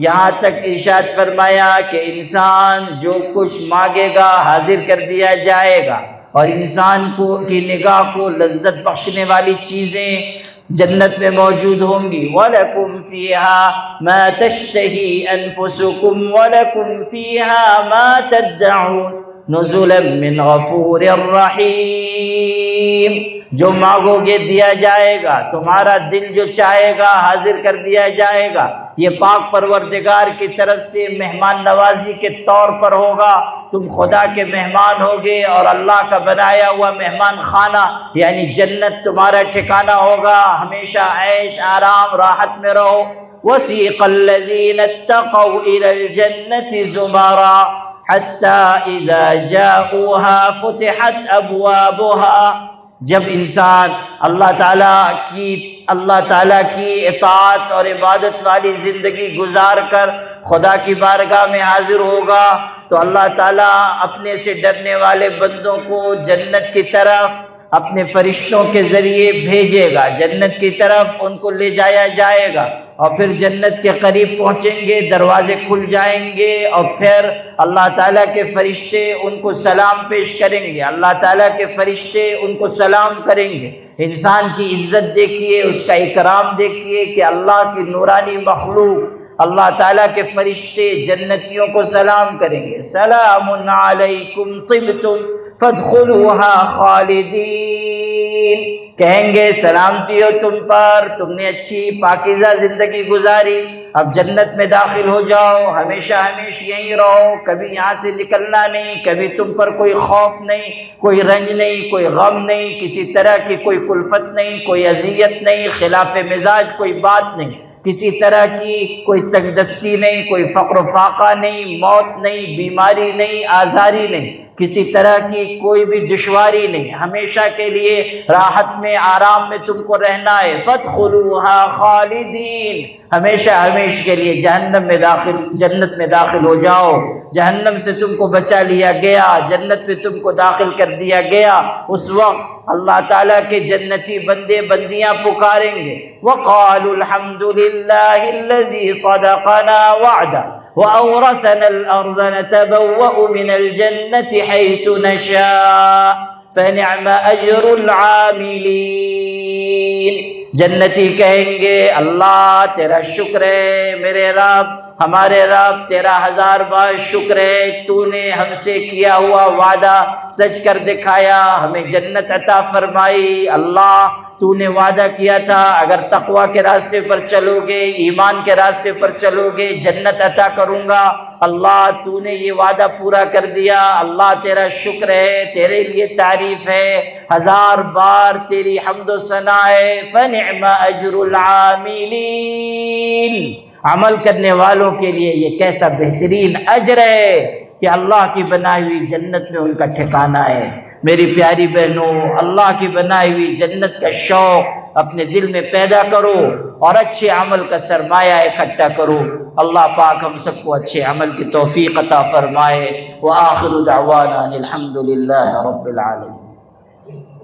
یہاں تک ارشاد فرمایا کہ انسان جو کچھ مانگے گا حاضر کر دیا جائے گا، اور انسان کی نگاہ کو لذت بخشنے والی چیزیں جنت میں موجود ہوں گی۔ وَلَكُمْ فِيهَا مَا تَشْتَهِي أَنفُسُكُمْ وَلَكُمْ فِيهَا مَا تَدَّعُونَ نُزُلًا مِّنْ غَفُورٍ رَّحِيمٍ۔ جو مانگو گے دیا جائے گا، تمہارا دل جو چاہے گا حاضر کر دیا جائے گا۔ یہ پاک پروردگار کی طرف سے مہمان نوازی کے طور پر ہوگا۔ تم خدا کے مہمان ہوگے اور اللہ کا بنایا ہوا مہمان خانہ یعنی جنت تمہارا ٹھکانہ ہوگا، ہمیشہ عیش آرام راحت میں رہو۔ وَسِيقَ الَّذِينَ اتَّقَوْا إِلَى الْجَنَّةِ زُمَرًا حَتَّى إِذَا جَاءُوهَا فُتِحَتْ أَبْوَابُهَا۔ جب انسان اللہ تعالیٰ کی اطاعت اور عبادت والی زندگی گزار کر خدا کی بارگاہ میں حاضر ہوگا تو اللہ تعالیٰ اپنے سے ڈرنے والے بندوں کو جنت کی طرف اپنے فرشتوں کے ذریعے بھیجے گا، جنت کی طرف ان کو لے جایا جائے گا، اور پھر جنت کے قریب پہنچیں گے، دروازے کھل جائیں گے، اور پھر اللہ تعالیٰ کے فرشتے ان کو سلام پیش کریں گے، اللہ تعالیٰ کے فرشتے ان کو سلام کریں گے۔ انسان کی عزت دیکھیے، اس کا اکرام دیکھیے کہ اللہ کی نورانی مخلوق اللہ تعالیٰ کے فرشتے جنتیوں کو سلام کریں گے۔ سلام علیکم طبتم فادخلوها خالدین، کہیں گے سلامتی ہو تم پر، تم نے اچھی پاکیزہ زندگی گزاری، اب جنت میں داخل ہو جاؤ، ہمیشہ ہمیشہ یہیں رہو، کبھی یہاں سے نکلنا نہیں، کبھی تم پر کوئی خوف نہیں، کوئی رنج نہیں، کوئی غم نہیں، کسی طرح کی کوئی کلفت نہیں، کوئی اذیت نہیں، خلاف مزاج کوئی بات نہیں، کسی طرح کی کوئی تنگ دستی نہیں، کوئی فقر و فاقہ نہیں، موت نہیں، بیماری نہیں، آزاری نہیں، کسی طرح کی کوئی بھی دشواری نہیں، ہمیشہ کے لیے راحت میں آرام میں تم کو رہنا ہے۔ فَادْخُلُوهَا خَالِدِينَ، ہمیشہ ہمیشہ کے لیے جنت میں داخل ہو جاؤ، جہنم سے تم کو بچا لیا گیا، جنت میں تم کو داخل کر دیا گیا۔ اس وقت اللہ تعالیٰ کے جنتی بندے بندیاں پکاریں گے، وَقَالُوا الْحَمْدُ لِلَّهِ الَّذِي صَدَقَنَا وَعْدَهُ وَأَوْرَثَنَا الْأَرْضَ نَتَبَوَّأُ مِنَ الْجَنَّةِ حَيْثُ نَشَاءُ فَنِعْمَ أَجْرُ الْعَامِلِينَ۔ جنتی کہیں گے اللہ تیرا شکر ہے میرے رب، ہمارے رب تیرا ہزار بار شکر ہے، تو نے ہم سے کیا ہوا وعدہ سچ کر دکھایا، ہمیں جنت عطا فرمائی۔ اللہ تو نے وعدہ کیا تھا اگر تقوی کے راستے پر چلو گے، ایمان کے راستے پر چلو گے، جنت عطا کروں گا۔ اللہ تو نے یہ وعدہ پورا کر دیا، اللہ تیرا شکر ہے، تیرے لیے تعریف ہے، ہزار بار تیری حمد و ثنا ہے۔ فنعم اجر العاملین، عمل کرنے والوں کے لیے یہ کیسا بہترین اجر ہے کہ اللہ کی بنائی ہوئی جنت میں ان کا ٹھکانہ ہے۔ میری پیاری بہنوں، اللہ کی بنائی ہوئی جنت کا شوق اپنے دل میں پیدا کرو اور اچھے عمل کا سرمایہ اکٹھا کرو۔ اللہ پاک ہم سب کو اچھے عمل کی توفیق عطا فرمائے۔ وآخر دعوانا الحمد للہ رب العالمین۔